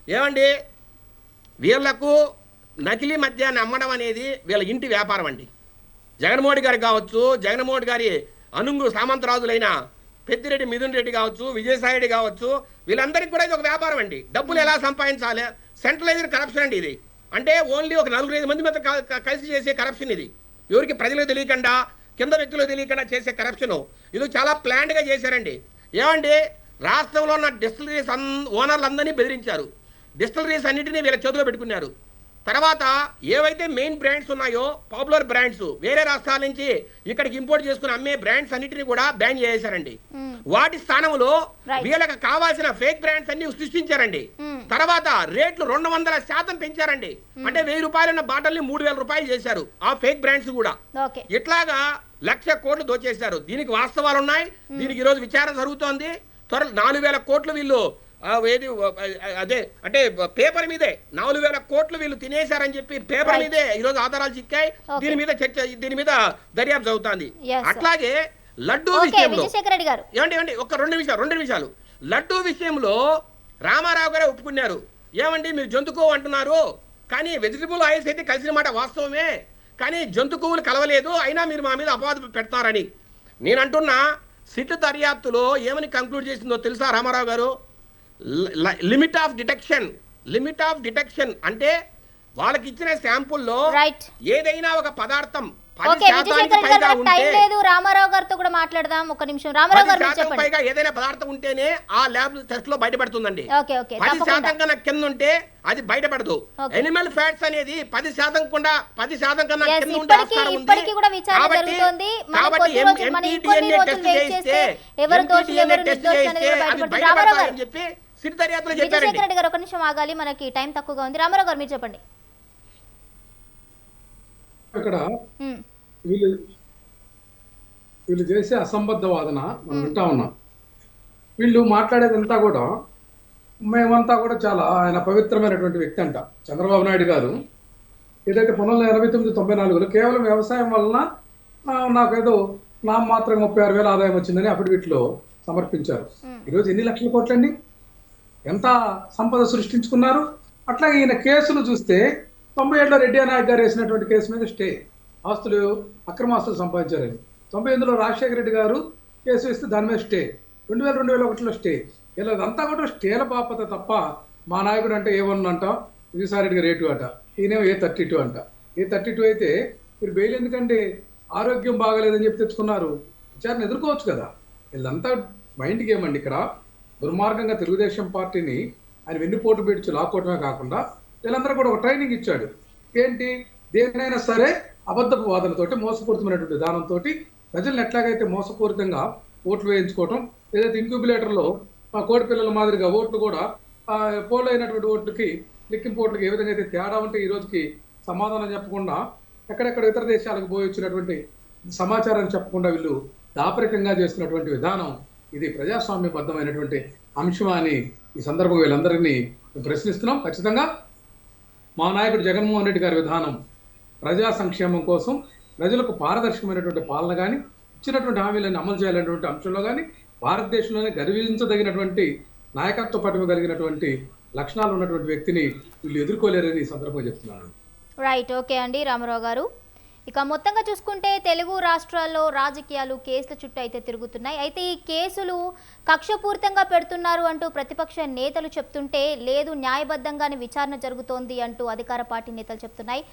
ఏమండి, వీళ్లకు నకిలీ మద్యాన్ని అమ్మడం అనేది వీళ్ళ ఇంటి వ్యాపారం అండి. జగన్మోహన్ గారికి కావచ్చు, జగన్మోహన్ గారి అనుంగు సామంతరాజులైన పెద్దిరెడ్డి మిథున్ రెడ్డి కావచ్చు, విజయసాయిరెడ్డి కావచ్చు, వీళ్ళందరికీ కూడా ఇది ఒక వ్యాపారం అండి. డబ్బులు ఎలా సంపాదించాలి, సెంట్రలైజ్డ్ కరప్షన్ అండి ఇది. అంటే ఓన్లీ ఒక 4-5 మంది మీద కలిసి చేసే కరప్షన్ ఇది. ఎవరికి ప్రజలకు తెలియకుండా, కింద వ్యక్తులకు తెలియకుండా చేసే కరప్షన్. ఇది చాలా ప్లాన్డ్గా చేశారండి. ఏమండి, రాష్ట్రంలో ఉన్న డిస్టిలరీస్ ఓనర్లందరినీ బెదిరించారు. డిస్టిలరీస్ అన్నింటినీ వీళ్ళ చేతిలో పెట్టుకున్నారు. తర్వాత ఏవైతే మెయిన్ బ్రాండ్స్ ఉన్నాయో, పాపులర్ బ్రాండ్స్, వేరే రాష్ట్రాల నుంచి ఇక్కడికి ఇంపోర్ట్ చేసుకుని అమ్మే బ్రాండ్స్ అన్నిటిని కూడా బ్యాన్ చేశారండి. వాటి స్థానంలో వీళ్ళకి కావాల్సిన ఫేక్ బ్రాండ్స్ అన్ని సృష్టించారండి. తర్వాత రేట్లు 200% పెంచారండి. అంటే 1000 రూపాయలు ఉన్న బాటల్ని 3000 రూపాయలు చేశారు ఆ ఫేక్ బ్రాండ్స్ కూడా. ఇట్లాగా 1,00,000 కోట్లు దోచేశారు. దీనికి వాస్తవాలు ఉన్నాయి. దీనికి ఈరోజు విచారణ జరుగుతోంది. 4,000 కోట్లు వీళ్ళు అదే అంటే పేపర్ మీదే 4,000 కోట్లు వీళ్ళు తినేశారని చెప్పి పేపర్ మీదే ఈరోజు ఆధారాలు చిక్కాయి. దీని మీద చర్చ, దీని మీద దర్యాప్తు అవుతుంది. అట్లాగే లడ్డూ విషయంలో ఏమండి ఒక 2 నిమిషాలు లడ్డూ విషయంలో రామారావు గారే ఒప్పుకున్నారు. ఏమండి, మీరు జంతుకోవు అంటున్నారు, కానీ వెజిటబుల్ ఆయిల్స్ అయితే కలిసిన మాట వాస్తవమే, కానీ జంతుకోవులు కలవలేదు, అయినా మీరు మా మీద అపవాదు పెడతారని. నేను అంటున్నా, సిట్ దర్యాప్తులో ఏమని కంక్లూడ్ చేసిందో తెలుసా రామారావు గారు? లిమిట్ ఆఫ్ డిటెక్షన్ అంటే వాళ్ళకి ఇచ్చిన శాంపుల్లో ఏదైనా ఒక పదార్థం రామారావు గారితో కూడా మాట్లాడదాం. ఒక నిమిషం రామారావు గారు, పైగా ఏదైనా పదార్థం ఉంటేనే ఆ ల్యాబ్ టెస్ట్ లో బయటపడుతుందండి. 10% కన్నా కింద ఉంటే అది బయటపడదు. ఎనిమల్ ఫ్యాట్స్ అనేది 10% కన్నా కింద ఉంటే చెప్పి విజయశేఖర రెడ్డి గారు ఒక నిమిషం ఆగాలి, మనకి టైం తక్కువగా ఉంది. రామారావు గారు మీరు చెప్పండి. ఇక్కడ వీళ్ళు చేసే అసంబద్ధ వాదన మనం వింటా ఉన్నాం. వీళ్ళు మాట్లాడేదంతా కూడా మేమంతా కూడా చాలా ఆయన పవిత్రమైనటువంటి వ్యక్తి అంట చంద్రబాబు నాయుడు గారు. ఏదైతే 1989-94లో కేవలం వ్యవసాయం వలన నాకేదో మాత్రం 36,000 ఆదాయం వచ్చిందని అఫిడవిట్లో సమర్పించారు. ఈరోజు ఎన్ని లక్షల కోట్లండి, ఎంత సంపద సృష్టించుకున్నారు. అట్లాగే ఈయన కేసులు చూస్తే 97లో రెడ్డి నాయక్ గారు వేసినటువంటి కేసు మీద స్టే, ఆస్తులు అక్రమ ఆస్తులు సంపాదించారని. 98లో రాజశేఖర రెడ్డి గారు కేసు వేస్తే దాని మీద స్టే, 2001లో స్టే. ఇలా అంతా కూడా స్టేల బాపత తప్ప మా నాయకుడు అంటే A1 అంట, విజయసాయిరెడ్డి గారు A2 అంట, ఈయనేమో A32 అంట. A32 అయితే మీరు బెయిల్ ఎందుకంటే ఆరోగ్యం బాగలేదని చెప్పి తెచ్చుకున్నారు, విచారణ ఎదుర్కోవచ్చు కదా. వీళ్ళంతా మైండ్ గేమ్ అండి. ఇక్కడ దుర్మార్గంగా తెలుగుదేశం పార్టీని ఆయన వెన్నుపోటు పెట్టి లాక్కోవటమే కాకుండా వీళ్ళందరూ కూడా ఒక ట్రైనింగ్ ఇచ్చాడు. ఏంటి, దేనైనా సరే అబద్ధపు వాదనతోటి, మోసపూరితమైనటువంటి విధానంతో ప్రజలను ఎట్లాగైతే మోసపూరితంగా ఓట్లు వేయించుకోవటం, ఏదైతే ఇన్క్యూబులేటర్లో కోడి పిల్లల మాదిరిగా ఓట్లు కూడా పోల్ అయినటువంటి ఓట్లకి లెక్కింపు ఓట్లకి ఏ విధంగా అయితే తేడా ఉంటే ఈ రోజుకి సమాధానం చెప్పకుండా ఎక్కడెక్కడ ఇతర దేశాలకు పోయి వచ్చినటువంటి సమాచారాన్ని చెప్పకుండా వీళ్ళు దాపరికంగా చేస్తున్నటువంటి విధానం ఇది ప్రజాస్వామ్యబద్ధమైనటువంటి అంశం అని ఈ సందర్భంగా వీళ్ళందరినీ ప్రశ్నిస్తున్నాం. ఖచ్చితంగా మా నాయకుడు జగన్మోహన్ రెడ్డి గారి విధానం ప్రజా సంక్షేమం కోసం, ప్రజలకు పారదర్శకమైనటువంటి పాలన కానీ, ఇచ్చినటువంటి హామీలను అమలు చేయాలనేటువంటి అంశంలో కానీ భారతదేశంలోనే గర్వించదగినటువంటి నాయకత్వ పటిమ కలిగినటువంటి లక్షణాలు ఉన్నటువంటి వ్యక్తిని వీళ్ళు ఎదుర్కోలేరని ఈ సందర్భంగా చెప్తున్నాను. రైట్, ఓకే అండి రామారావు గారు. ఇక మొత్తంగా చూసుకుంటే తెలుగు రాష్ట్రాల్లో రాజకీయాలు కేసుల చుట్టూ అయితే తిరుగుతున్నాయి. అయితే ఈ కేసులు కక్షపూరితంగా పెడుతున్నారు అంటూ ప్రతిపక్ష నేతలు చెప్తుంటే, లేదు న్యాయబద్ధంగానే విచారణ జరుగుతోంది అంటూ అధికార పార్టీ నేతలు చెప్తున్నాయి.